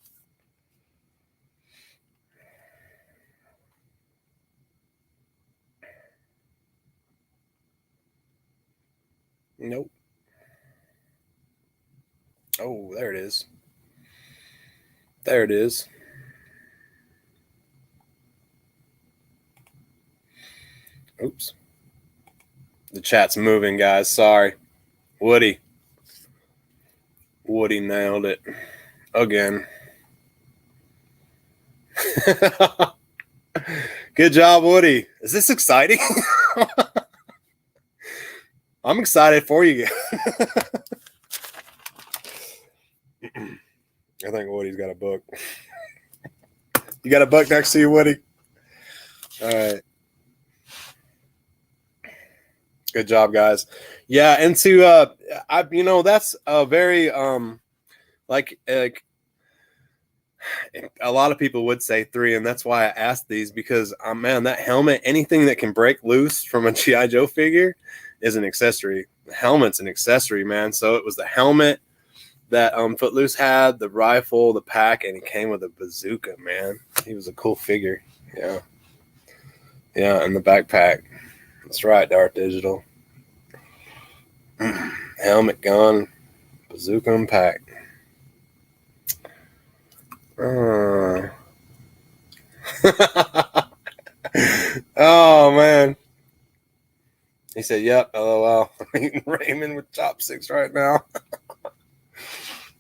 [SPEAKER 1] Nope. Oh, there it is. There it is. Oops. The chat's moving, guys. Sorry. Woody nailed it. Again. Good job, Woody. Is this exciting? I'm excited for you. I think Woody's got a book. You got a book next to you, Woody? All right. Good job, guys. Yeah, and to that's a very like a lot of people would say 3, and that's why I asked these, because man, that helmet, anything that can break loose from a G.I. Joe figure is an accessory. The helmet's an accessory, man. So it was the helmet that Footloose had, the rifle, the pack, and he came with a bazooka, man. He was a cool figure. Yeah. Yeah, and the backpack. That's right, Darth Digital. Helmet, gun, bazooka, and pack. Oh, man. He said, yep, LOL. I'm eating ramen with chopsticks right now.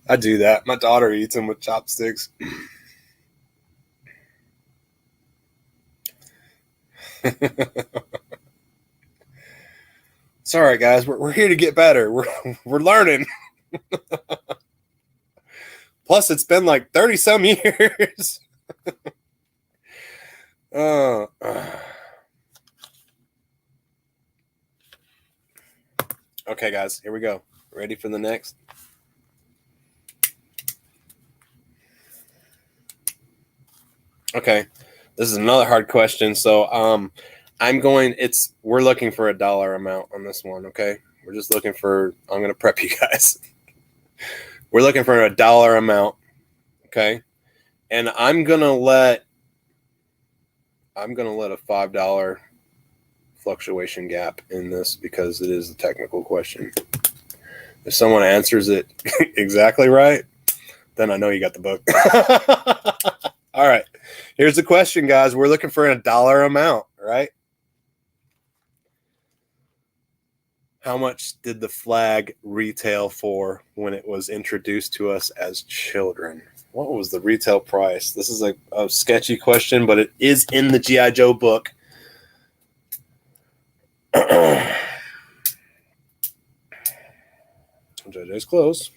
[SPEAKER 1] I do that. My daughter eats them with chopsticks. It's all right, guys. We're here to get better. We're learning. Plus, it's been like 30 some years. Okay, guys. Here we go. Ready for the next? Okay. This is another hard question. So, we're looking for a dollar amount on this one. Okay. We're just looking for, I'm going to prep you guys. We're looking for a dollar amount. Okay. And I'm going to let a $5 fluctuation gap in this because it is a technical question. If someone answers it exactly right, then I know you got the book. All right. Here's the question, guys. We're looking for a dollar amount, right? How much did the flag retail for when it was introduced to us as children? What was the retail price? This is a sketchy question, but it is in the G.I. Joe book. JJ's close.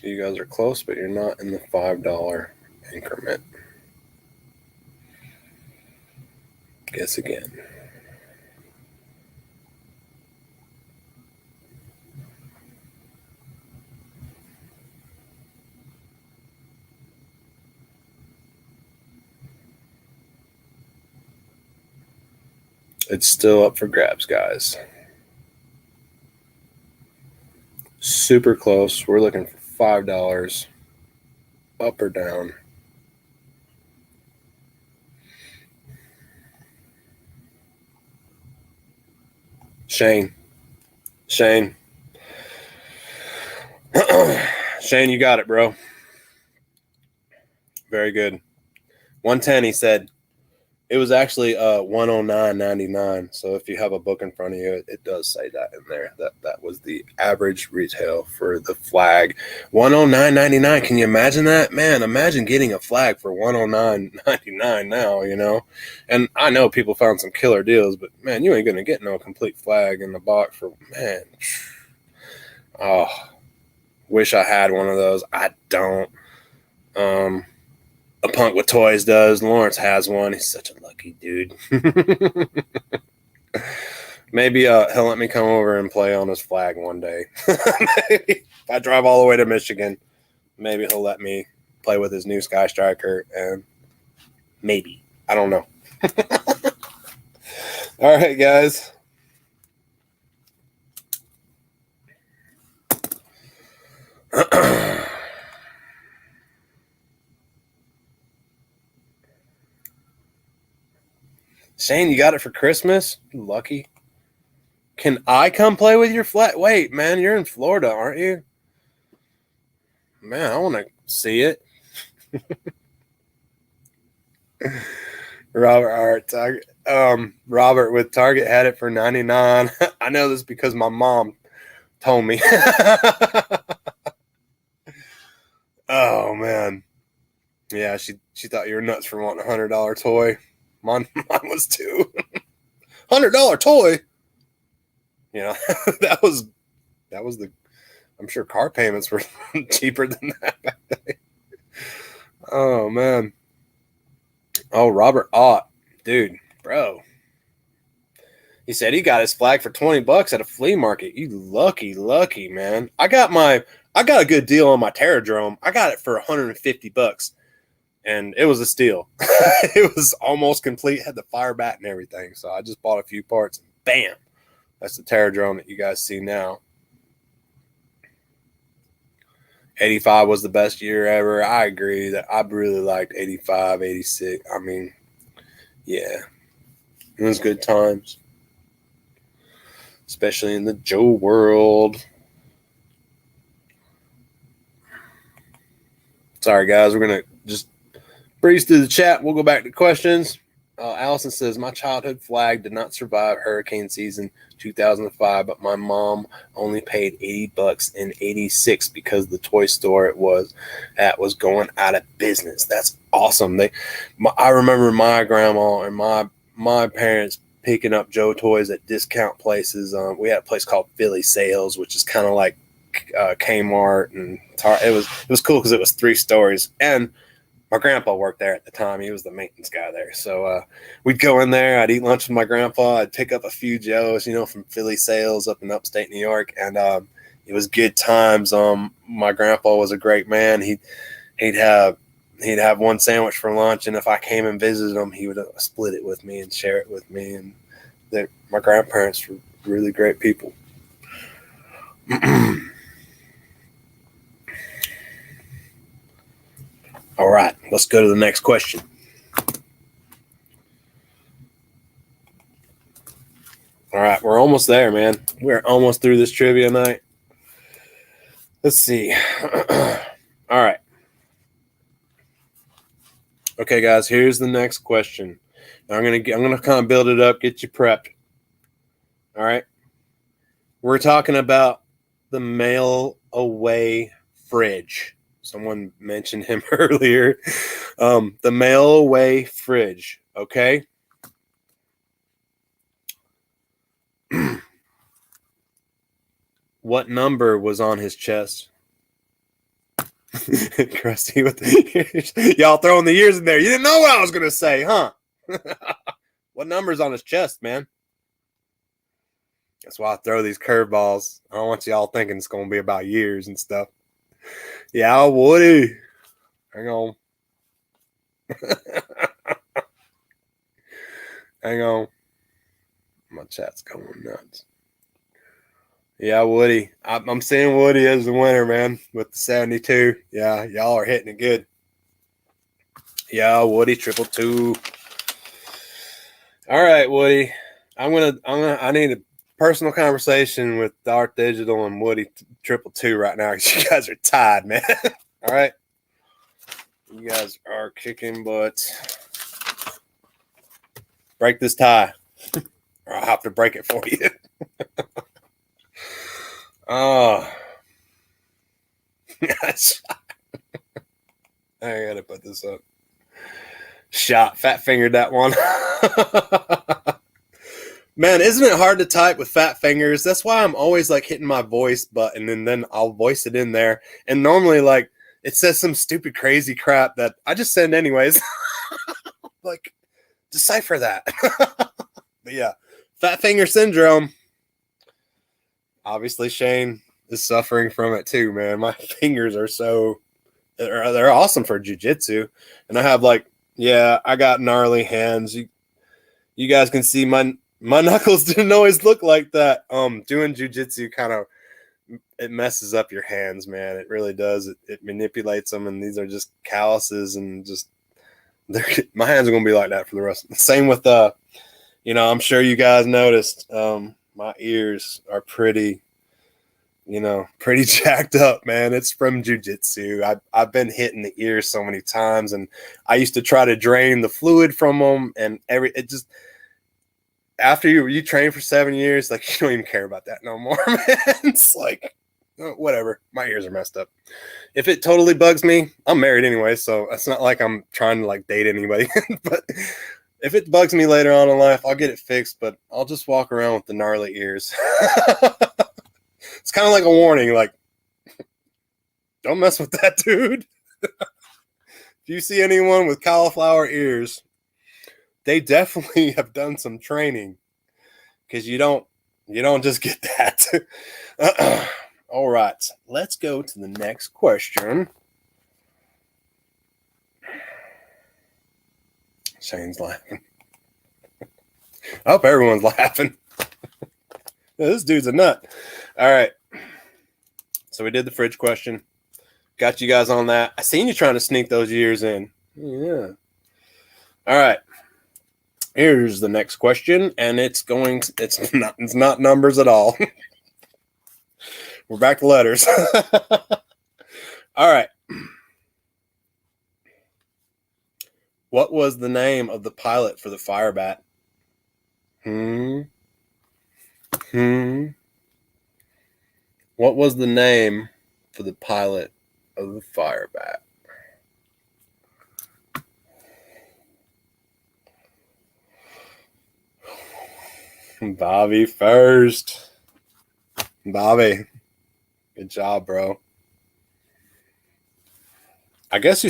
[SPEAKER 1] You guys are close, but you're not in the $5 increment. Guess again. It's still up for grabs, guys. Super close. We're looking for $5. Up or down? Shane. Shane, you got it, bro. Very good. 110, he said. It was actually $109.99. So if you have a book in front of you, it does say that in there. That was the average retail for the flag. $109.99. Can you imagine that? Man, imagine getting a flag for $109.99 now, you know? And I know people found some killer deals, but man, you ain't gonna get no complete flag in the box for, man. Oh, wish I had one of those. I don't. A Punk with Toys does. Lawrence has one. He's such a lucky dude. Maybe he'll let me come over and play on his flag one day. Maybe if I drive all the way to Michigan, maybe he'll let me play with his new Sky Striker. And maybe. I don't know. All right, guys. Shane, you got it for Christmas? Lucky. Can I come play with your flag? Wait, man, you're in Florida, aren't you? Man, I want to see it. Robert with Target had it for $99. I know this because my mom told me. Oh man, yeah, she thought you were nuts for wanting a $100 toy. Mine was too. $100 toy. You know, that was the. I'm sure car payments were cheaper than that back then. Oh man. Oh, Robert Ott, dude, bro. He said he got his flag for $20 at a flea market. You lucky man. I got a good deal on my Terradrome. I got it for $150, and it was a steal. It was almost complete, had the fire bat and everything. So I just bought a few parts. And bam, that's the Terradrome that you guys see now. 85 was the best year ever. I agree that I really liked 85, 86. I mean, yeah, it was good times, especially in the Joe world. Sorry, guys. We're going to just breeze through the chat. We'll go back to questions. Allison says, my childhood flag did not survive hurricane season 2005, but my mom only paid $80 in 86 because the toy store it was at was going out of business. That's awesome. I remember my grandma and my parents picking up Joe toys at discount places. We had a place called Philly Sales, which is kind of like Kmart, and it was cool because it was 3 stories. And my grandpa worked there at the time. He was the maintenance guy there. So we'd go in there. I'd eat lunch with my grandpa. I'd pick up a few Joes, from Philly sales up in upstate New York. And it was good times. My grandpa was a great man. He'd have one sandwich for lunch. And if I came and visited him, he would split it with me and share it with me. And my grandparents were really great people. All right, let's go to the next question. All right, we're almost there, man. We're almost through this trivia night. Let's see. All right. Okay, guys, here's the next question. Now I'm gonna kind of build it up, get you prepped. All right. We're talking about the mail away fridge. Someone mentioned him earlier. The mail away fridge. Okay. What number was on his chest? Krusty with the y'all throwing the years in there. You didn't know what I was gonna say, huh? What number's on his chest, man? That's why I throw these curveballs. I don't want y'all thinking it's gonna be about years and stuff. Yeah, Woody. Hang on. Hang on. My chat's going nuts. Yeah, Woody. I'm seeing Woody as the winner, man, with the 72. Yeah, y'all are hitting it good. Yeah, Woody, 222. All right, Woody. I need a personal conversation with Darth Digital and Woody 222 right now because you guys are tied, man. All right. You guys are kicking butt. Break this tie. Or I'll have to break it for you. Oh. I gotta put this up. Shot. Fat fingered that one. Man, isn't it hard to type with fat fingers? That's why I'm always like hitting my voice button and then I'll voice it in there. And normally like it says some stupid crazy crap that I just send anyways. Like, decipher that. But yeah, fat finger syndrome. Obviously, Shane is suffering from it too, man. My fingers are they're awesome for jiu-jitsu. And I have I got gnarly hands. You guys can see my knuckles didn't always look like that. Doing jiu-jitsu it messes up your hands, man. It really does. It manipulates them, and these are just calluses and just my hands are gonna be like that for the rest. Same with I'm sure you guys noticed. My ears are pretty jacked up, man. It's from jiu-jitsu. I've been hitting the ears so many times, and I used to try to drain the fluid from them, and after you train for 7 years, like you don't even care about that no more, man. It's like whatever. My ears are messed up. If it totally bugs me, I'm married anyway, so it's not like I'm trying to like date anybody. But if it bugs me later on in life, I'll get it fixed, but I'll just walk around with the gnarly ears. It's kind of like a warning, like, don't mess with that, dude. If you see anyone with cauliflower ears, they definitely have done some training, because you don't just get that. All right, let's go to the next question. Shane's laughing. I hope everyone's laughing. This dude's a nut. All right. So we did the fridge question. Got you guys on that. I seen you trying to sneak those years in. Yeah. All right. Here's the next question, and it's not numbers at all. We're back to letters. All right. What was the name of the pilot for the Firebat? What was the name for the pilot of the Firebat? Bobby first. Bobby. Good job, bro. I guess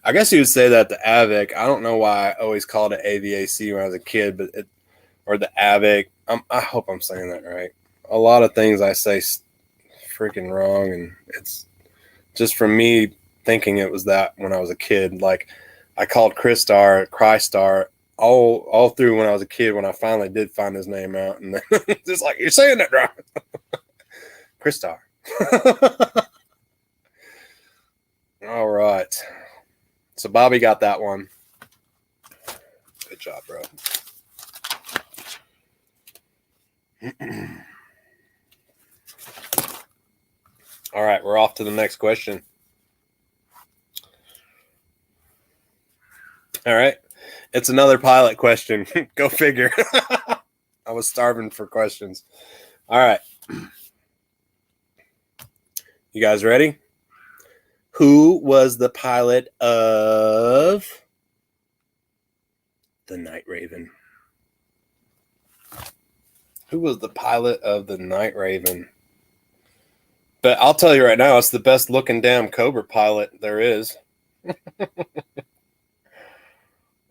[SPEAKER 1] I guess you would say that the AVIC. I don't know why I always called it AVAC when I was a kid, but or the AVIC. I hope I'm saying that right. A lot of things I say freaking wrong, and it's just from me thinking it was that when I was a kid. Like I called Crystar all through when I was a kid. When I finally did find his name out, and then just like you're saying that wrong, Crystar. All right. So Bobby got that one. Good job, bro. All right, we're off to the next question. All right. It's another pilot question. Go figure. I was starving for questions. All right. You guys ready? Who was the pilot of the Night Raven? Who was the pilot of the Night Raven? But I'll tell you right now, it's the best looking damn Cobra pilot there is.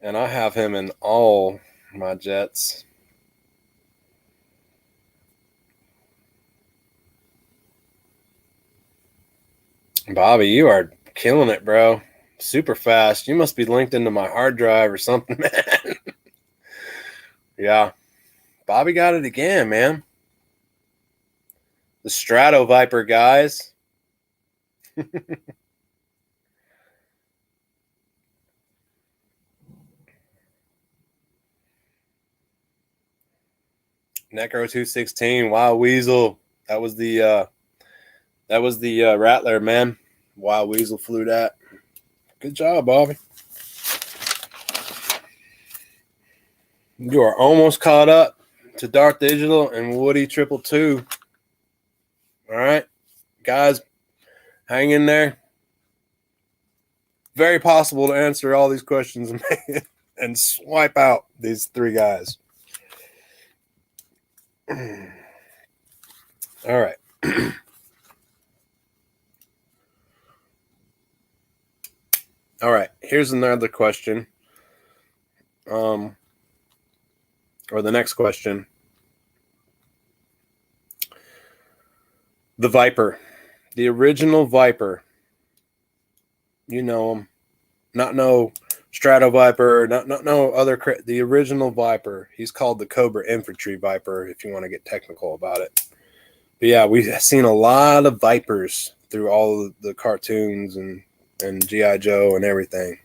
[SPEAKER 1] And I have him in all my jets. Bobby, you are killing it, bro. Super fast. You must be linked into my hard drive or something, man. Yeah. Bobby got it again, man. The Strato Viper, guys. Necro 216, Wild Weasel. That was the Rattler, man. Wild Weasel flew that. Good job, Bobby. You are almost caught up to Dark Digital and Woody 222. All right, guys, hang in there. Very possible to answer all these questions and swipe out these three guys. All right. All right. Here's another question. Or the next question. The Viper. The original Viper. You know him. Not no Strato Viper, not no other. The original Viper. He's called the Cobra Infantry Viper, if you want to get technical about it. But yeah, we've seen a lot of Vipers through all of the cartoons and G.I. Joe and everything.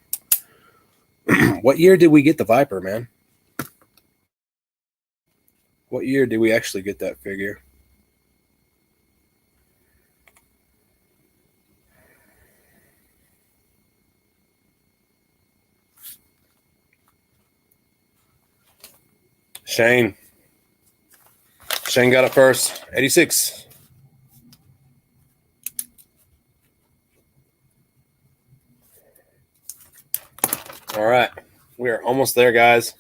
[SPEAKER 1] What year did we get the Viper, man? What year did we actually get that figure? Shane got it first. 86. All right. We are almost there, guys.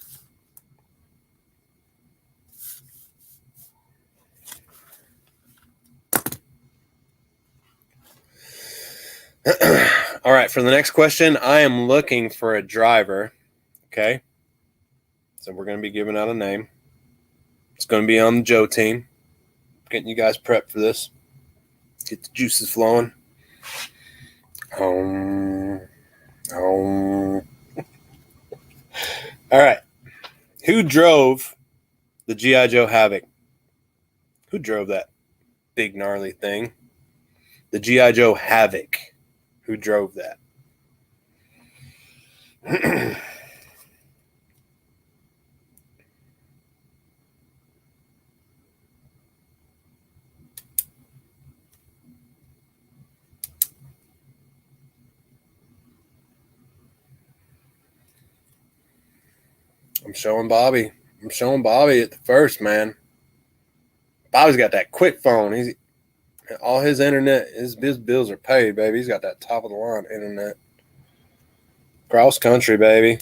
[SPEAKER 1] All right. For the next question, I am looking for a driver. Okay. So we're going to be giving out a name. It's going to be on the Joe team. Getting you guys prepped for this. Get the juices flowing. All right. Who drove the G.I. Joe Havoc? Who drove that big gnarly thing? The G.I. Joe Havoc. Who drove that? I'm showing Bobby at the first, man. Bobby's got that quick phone. He's all his internet, his bills are paid, baby. He's got that top of the line internet. Cross country, baby.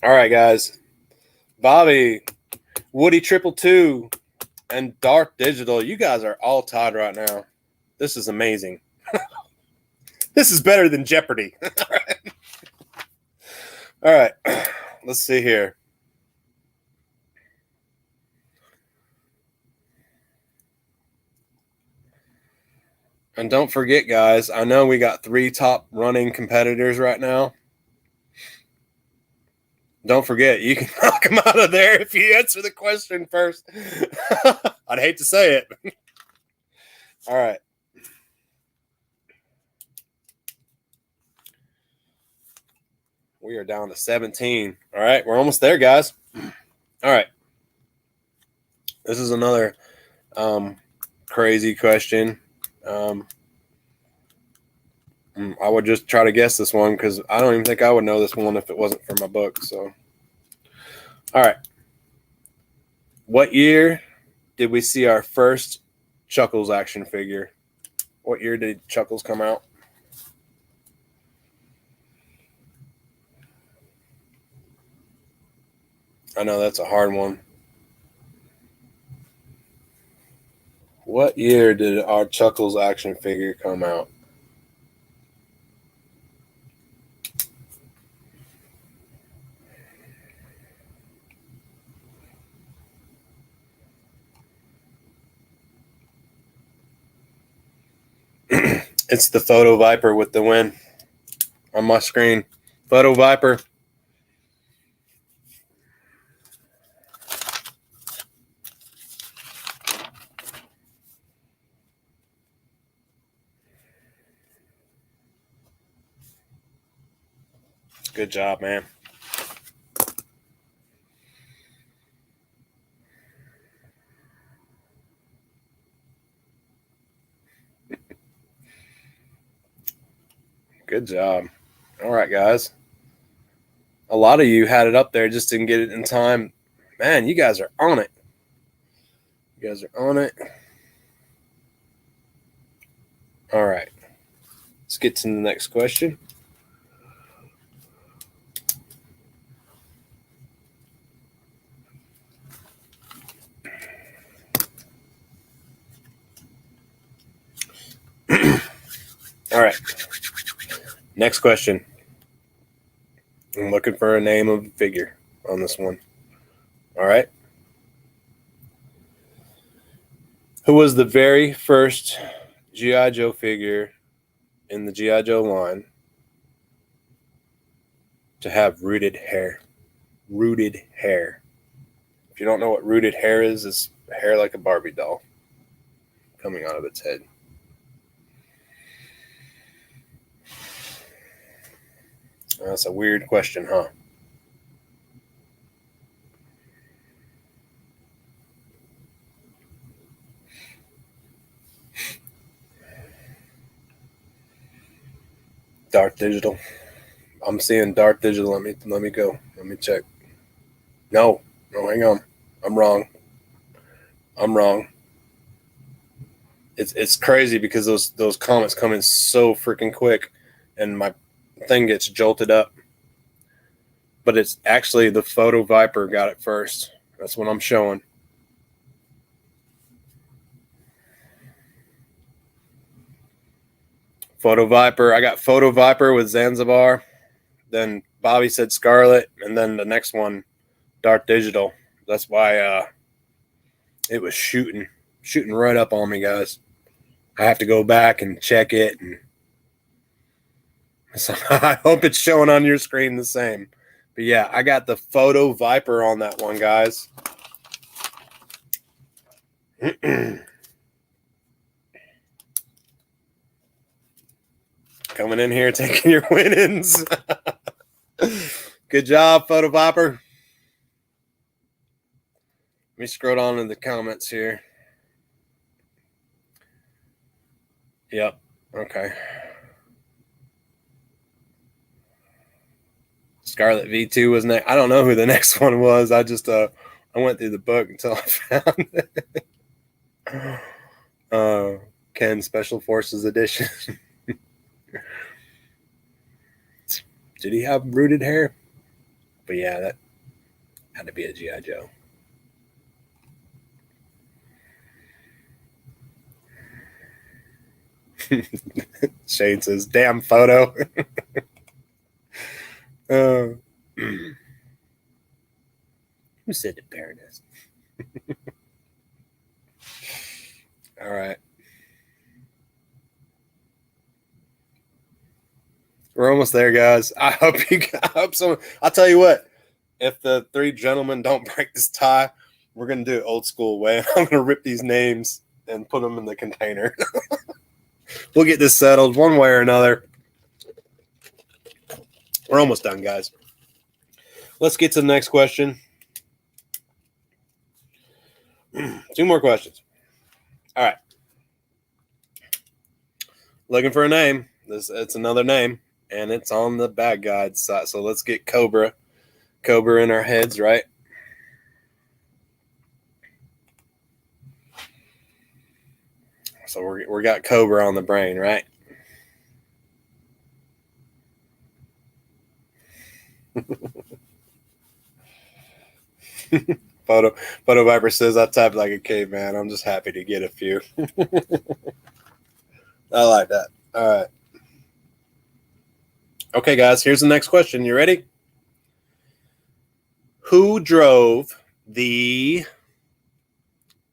[SPEAKER 1] All right, guys. Bobby, Woody 222, and Dark Digital. You guys are all tied right now. This is amazing. This is better than Jeopardy. All right. Let's see here. And don't forget, guys, I know we got 3 top running competitors right now. Don't forget, you can knock them out of there if you answer the question first. I'd hate to say it. All right. We are down to 17. All right. We're almost there, guys. All right. This is another crazy question. I would just try to guess this one because I don't even think I would know this one if it wasn't for my book. So, all right. What year did we see our first Chuckles action figure? What year did Chuckles come out? I know that's a hard one. What year did our Chuckles action figure come out? It's the Photo Viper with the win on my screen. Photo Viper. Good job, man. Good job. All right, guys. A lot of you had it up there, just didn't get it in time. Man, you guys are on it. You guys are on it. All right. Let's get to the next question. All right. Next question. I'm looking for a name of a figure on this one. All right. Who was the very first G.I. Joe figure in the G.I. Joe line to have rooted hair? Rooted hair. If you don't know what rooted hair is, it's hair like a Barbie doll coming out of its head. That's a weird question, huh? Dark Digital. I'm seeing Dark Digital. Let me go. Let me check. No, hang on. I'm wrong. It's crazy because those comments come in so freaking quick, and my thing gets jolted up. But it's actually the Photo Viper got it first. That's what I'm showing. Photo Viper. I got Photo Viper with Zanzibar. Then Bobby said Scarlet, and then the next one, Dark Digital. That's why it was shooting right up on me, guys. I have to go back and check it, and so I hope it's showing on your screen the same. But yeah, I got the Photo Viper on that one, guys. Coming in here, taking your winnings. Good job, Photo Viper. Let me scroll down in the comments here. Yep. Okay. Scarlet V2 was next. I don't know who the next one was. I just I went through the book until I found it. Ken Special Forces Edition. Did he have rooted hair? But yeah, that had to be a G.I. Joe. Shane says, damn photo. Who said the Baroness? All right. We're almost there, guys. I hope someone. I'll tell you what. If the three gentlemen don't break this tie, we're gonna do it old school way. I'm gonna rip these names and put them in the container. We'll get this settled one way or another. We're almost done, guys. Let's get to the next question. 2 more questions. All right. Looking for a name. It's another name, and it's on the bad guide side. So let's get Cobra in our heads, right? So we got Cobra on the brain, right? Photo Viper says, I typed like a caveman. I'm just happy to get a few. I like that. All right. Okay, guys, here's the next question. You ready? Who drove the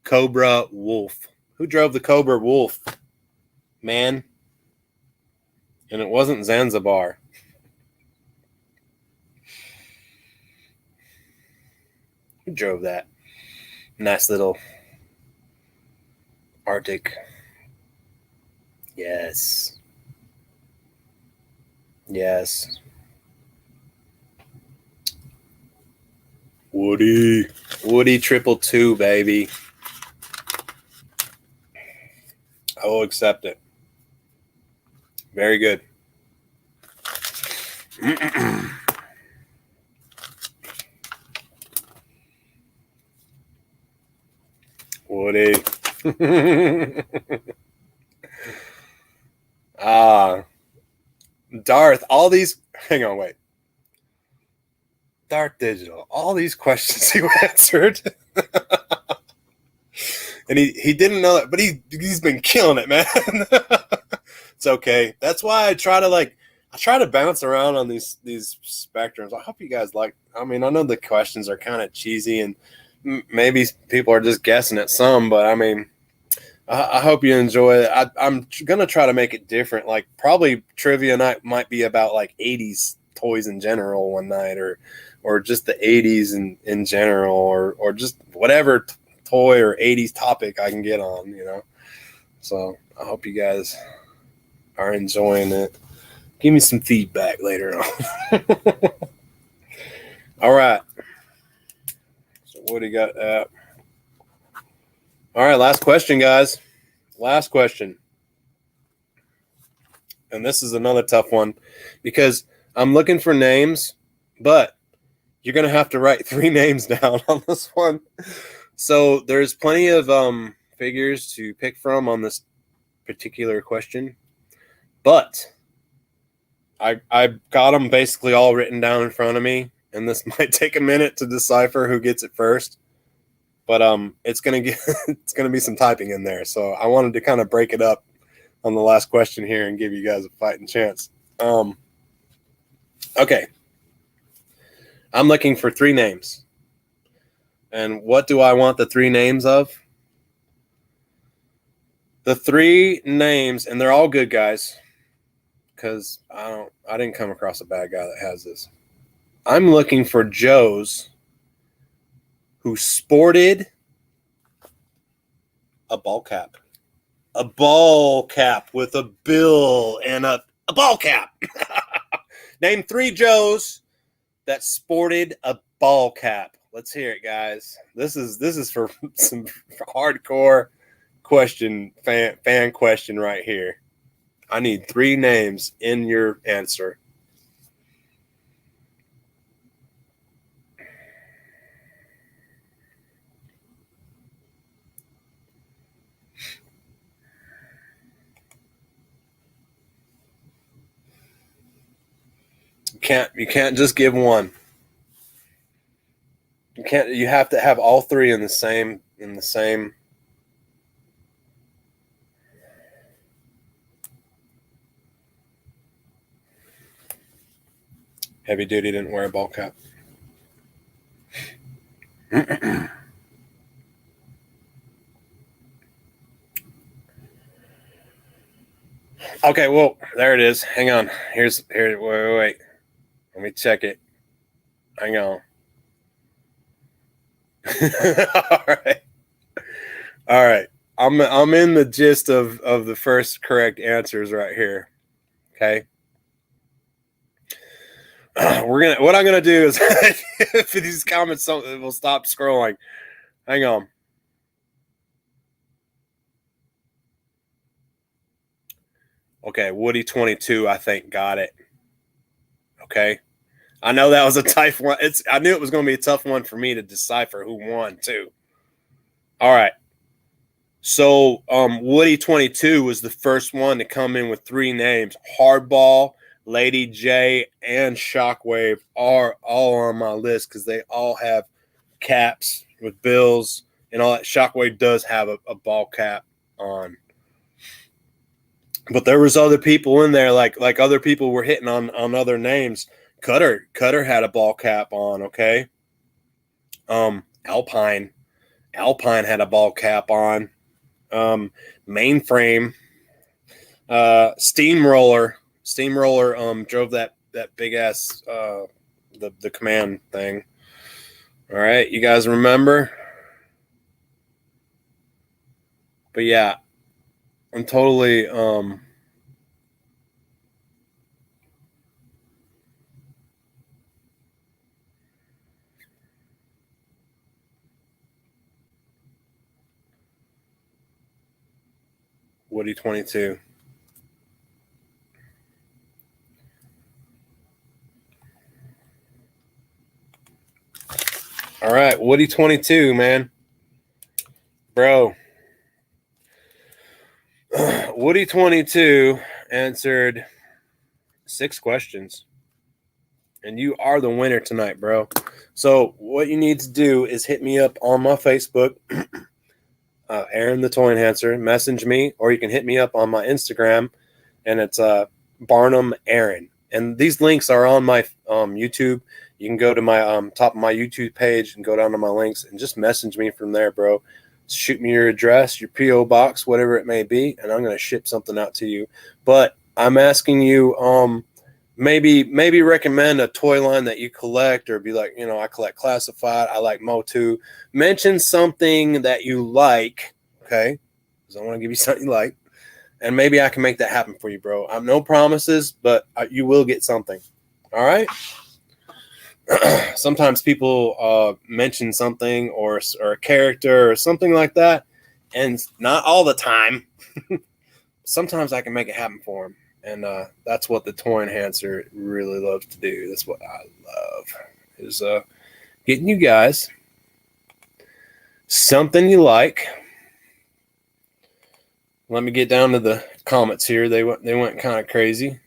[SPEAKER 1] Cobra Wolf? Who drove the Cobra Wolf? Man. And it wasn't Zanzibar. Who drove that? Nice little Arctic. Yes. Yes. Woody 222, baby. I will accept it. Very good. Woody. Darth, all these. Hang on, wait. Darth Digital, all these questions you answered. And he didn't know that, but he's been killing it, man. It's okay. That's why I try to bounce around on these spectrums. I hope you guys like. I mean, I know the questions are kind of cheesy, and maybe people are just guessing at some, but I mean, I hope you enjoy it. I'm gonna try to make it different. Like probably trivia night might be about like 80s toys in general one night, or just the 80s in general, or just whatever toy or 80s topic I can get on, you know. So I hope you guys are enjoying it. Give me some feedback later on. All right. So what do you got? All right, last question, guys. Last question. And this is another tough one because I'm looking for names, but you're going to have to write 3 names down on this one. So there's plenty of figures to pick from on this particular question, but I got them basically all written down in front of me, and this might take a minute to decipher who gets it first. But it's gonna be some typing in there, so I wanted to kind of break it up on the last question here and give you guys a fighting chance. Okay, I'm looking for 3 names, and what do I want the 3 names of? The 3 names, and they're all good guys, because I didn't come across a bad guy that has this. I'm looking for Joes who sported a ball cap. A ball cap with a bill and a ball cap. Name 3 Joes that sported a ball cap. Let's hear it, guys. This is for some hardcore fan question right here. I need 3 names in your answer. You can't just give one. You have to have all 3 in the same Heavy duty didn't wear a ball cap. Okay, well, there it is. Hang on. Here. Wait. Let me check it. Hang on. All right. All right. I'm in the gist of the first correct answers right here. Okay. What I'm gonna do is if these comments will stop scrolling. Hang on. Okay, Woody 22, I think, got it. Okay. I know that was a tough one. I knew it was gonna be a tough one for me to decipher who won too. All right. So Woody 22 was the first one to come in with 3 names. Hardball, Lady J, and Shockwave are all on my list because they all have caps with bills and all that. Shockwave does have a ball cap on. But there was other people in there, like other people were hitting on other names. Cutter had a ball cap on, okay? Alpine had a ball cap on. Mainframe, Steamroller drove that big ass the command thing. All right, you guys remember? But yeah, I'm totally Woody 22. All right, Woody 22, man. Bro. Woody 22 answered 6 questions. And you are the winner tonight, bro. So what you need to do is hit me up on my Facebook, Aaron the Toy Enhancer. Message me, or you can hit me up on my Instagram, and it's Barnum Aaron. And these links are on my YouTube. You can go to my top of my YouTube page and go down to my links and just message me from there, bro. Shoot me your address, your P.O. box, whatever it may be, and I'm going to ship something out to you. But I'm asking you maybe recommend a toy line that you collect, or be like, I collect classified. I like Motu. Mention something that you like, okay? Because I want to give you something you like. And maybe I can make that happen for you, bro. I'm no promises, but you will get something. All right? Sometimes people mention something or a character or something like that, and not all the time. Sometimes I can make it happen for them, and that's what the Toy Enhancer really loves to do. That's what I love, is getting you guys something you like. Let me get down to the comments here. They went kind of crazy.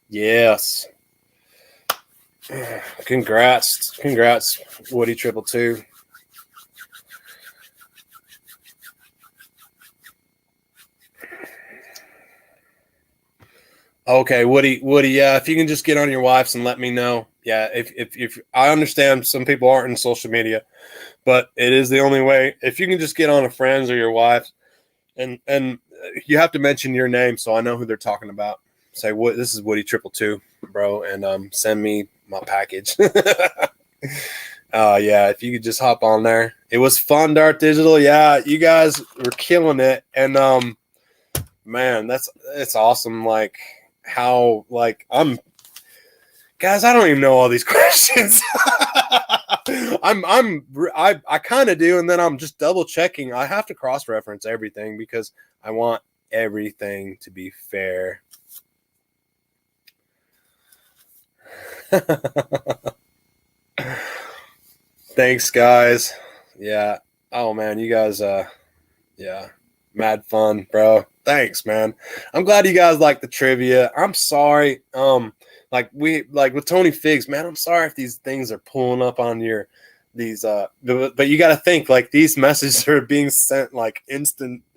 [SPEAKER 1] Yes. Congrats, Woody 222. Okay, Woody, yeah, if you can just get on your wife's and let me know. Yeah, if I understand some people aren't in social media, but it is the only way. If you can just get on a friend's or your wife's, and you have to mention your name so I know who they're talking about. Say, what, this is Woody 222, bro, and send me my package. Yeah, if you could just hop on there. It was fun, Dart Digital. Yeah, you guys were killing it, and man, it's awesome. Like how guys, I don't even know all these questions. I kind of do, and then I'm just double checking. I have to cross reference everything because I want everything to be fair. Thanks, guys. Yeah. Oh man, you guys yeah, mad fun, bro. Thanks, man. I'm glad you guys like the trivia. I'm sorry. Like with Tony Figs, man, I'm sorry if these things are pulling up on but you got to think, like, these messages are being sent like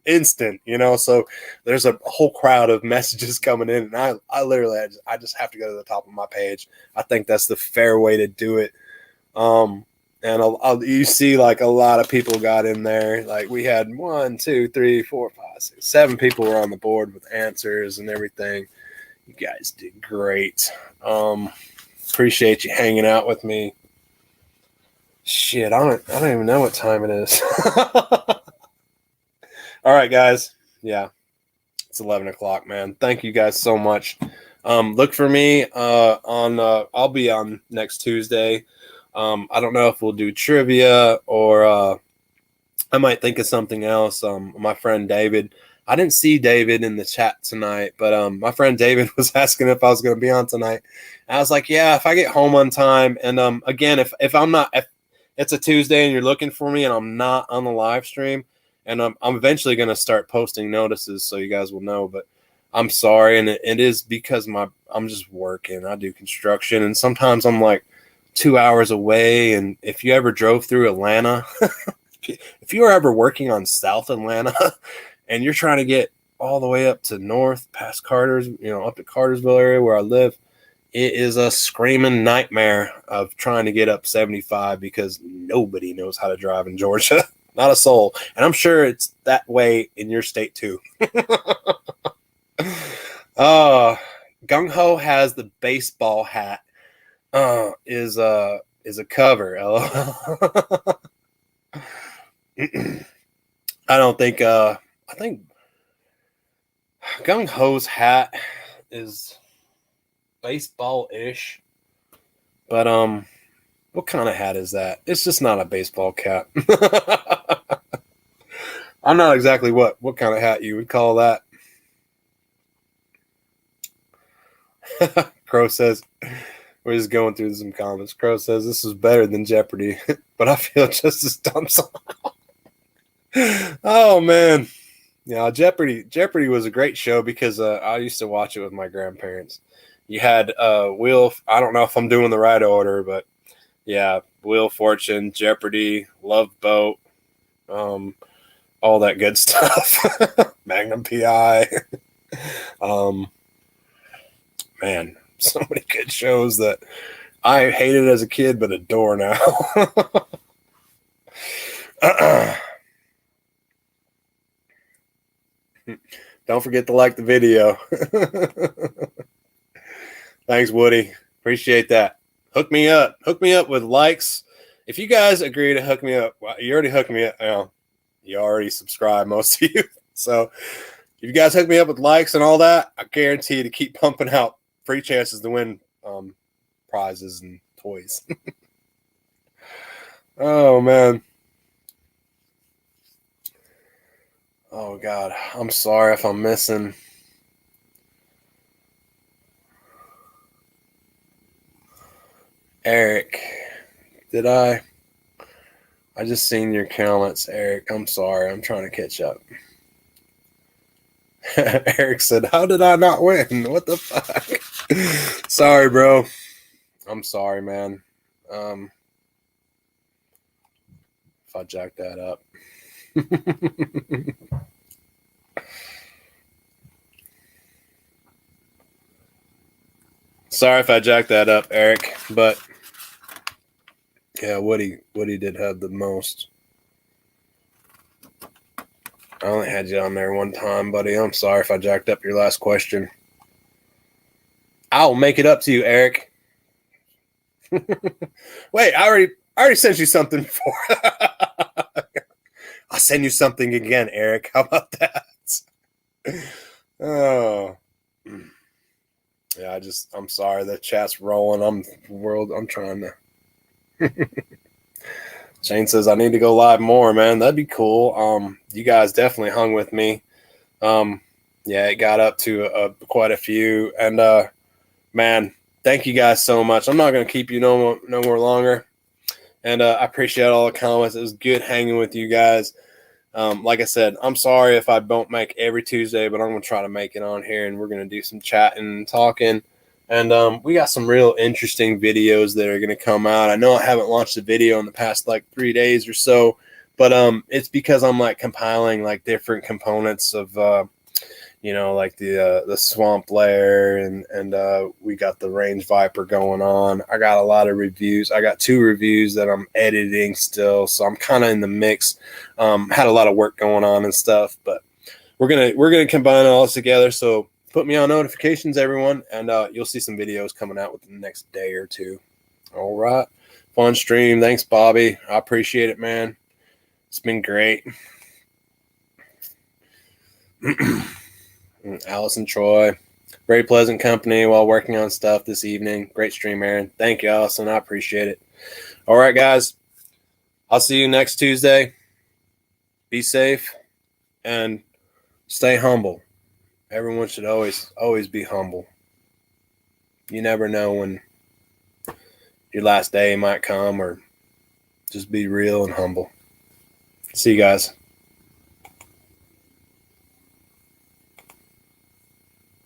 [SPEAKER 1] instant, you know. So there's a whole crowd of messages coming in, and I literally I just have to go to the top of my page. I think that's the fair way to do it. And you see like a lot of people got in there. Like we had 1, 2, 3, 4, 5, 6, 7 people were on the board with answers and everything. You guys did great. Appreciate you hanging out with me. Shit, I don't even know what time it is. All right, guys. Yeah, it's 11 o'clock, man. Thank you guys so much. Look for me on. I'll be on next Tuesday. I don't know if we'll do trivia or I might think of something else. My friend David. I didn't see David in the chat tonight, but my friend David was asking if I was going to be on tonight. And I was like, yeah, if I get home on time. And again, if I'm not, if it's a Tuesday and you're looking for me and I'm not on the live stream, and I'm eventually going to start posting notices so you guys will know. But I'm sorry, and it is because I'm just working. I do construction, and sometimes I'm like 2 hours away. And if you ever drove through Atlanta, if you were ever working on South Atlanta and you're trying to get all the way up to north past Carter's, up to Cartersville area where I live, it is a screaming nightmare of trying to get up 75 because nobody knows how to drive in Georgia. Not a soul. And I'm sure it's that way in your state too. Gung Ho has the baseball hat. Is a cover. LOL. I think Gung Ho's hat is baseball-ish. But what kind of hat is that? It's just not a baseball cap. I'm not exactly what kind of hat you would call that. Crow says, we're just going through some comments. Crow says, this is better than Jeopardy, but I feel just as dumb somehow. Oh, man. Yeah, Jeopardy was a great show because I used to watch it with my grandparents. You had Wheel. I don't know if I'm doing the right order, but yeah, Wheel of Fortune, Jeopardy, Love Boat, all that good stuff. Magnum PI. Man, so many good shows that I hated as a kid, but adore now. Don't forget to like the video. Thanks, Woody. Appreciate that. Hook me up. Hook me up with likes. If you guys agree to hook me up, well, you already hooked me up. You already subscribe, most of you. So if you guys hook me up with likes and all that, I guarantee to keep pumping out free chances to win prizes and toys. Oh, man. Oh, God. I'm sorry if I'm missing. Eric, did I just seen your comments, Eric. I'm sorry. I'm trying to catch up. Eric said, how did I not win? What the fuck? Sorry, bro. I'm sorry, man. If I jack that up. Sorry if I jacked that up, Eric, but yeah, Woody did have the most. I only had you on there one time, buddy. I'm sorry if I jacked up your last question. I'll make it up to you, Eric. Wait, I already sent you something before. I'll send you something again, Eric. How about that? Oh. Yeah, I'm sorry. The chat's rolling. I'm trying to. Shane says, I need to go live more, man. That'd be cool. You guys definitely hung with me. Yeah, it got up to quite a few. And, man, thank you guys so much. I'm not going to keep you no more longer. And I appreciate all the comments. It was good hanging with you guys. Like I said, I'm sorry if I don't make every Tuesday, but I'm going to try to make it on here, and we're going to do some chatting and talking. And we got some real interesting videos that are going to come out. I know I haven't launched a video in the past like 3 days or so, But it's because I'm like compiling like different components of like the swamp lair, and we got the range viper going on. I got a lot of reviews. I got 2 reviews that I'm editing still, so I'm kind of in the mix. Had a lot of work going on and stuff, but we're gonna combine all this together. So put me on notifications, everyone, and you'll see some videos coming out within the next day or 2. All right, fun stream. Thanks, Bobby. I appreciate it, man. It's been great. Alice and Troy, very pleasant company while working on stuff this evening. Great stream, Aaron. Thank you, Allison. I appreciate it. All right, guys. I'll see you next Tuesday. Be safe and stay humble. Everyone should always be humble. You never know when your last day might come, or just be real and humble. See you guys.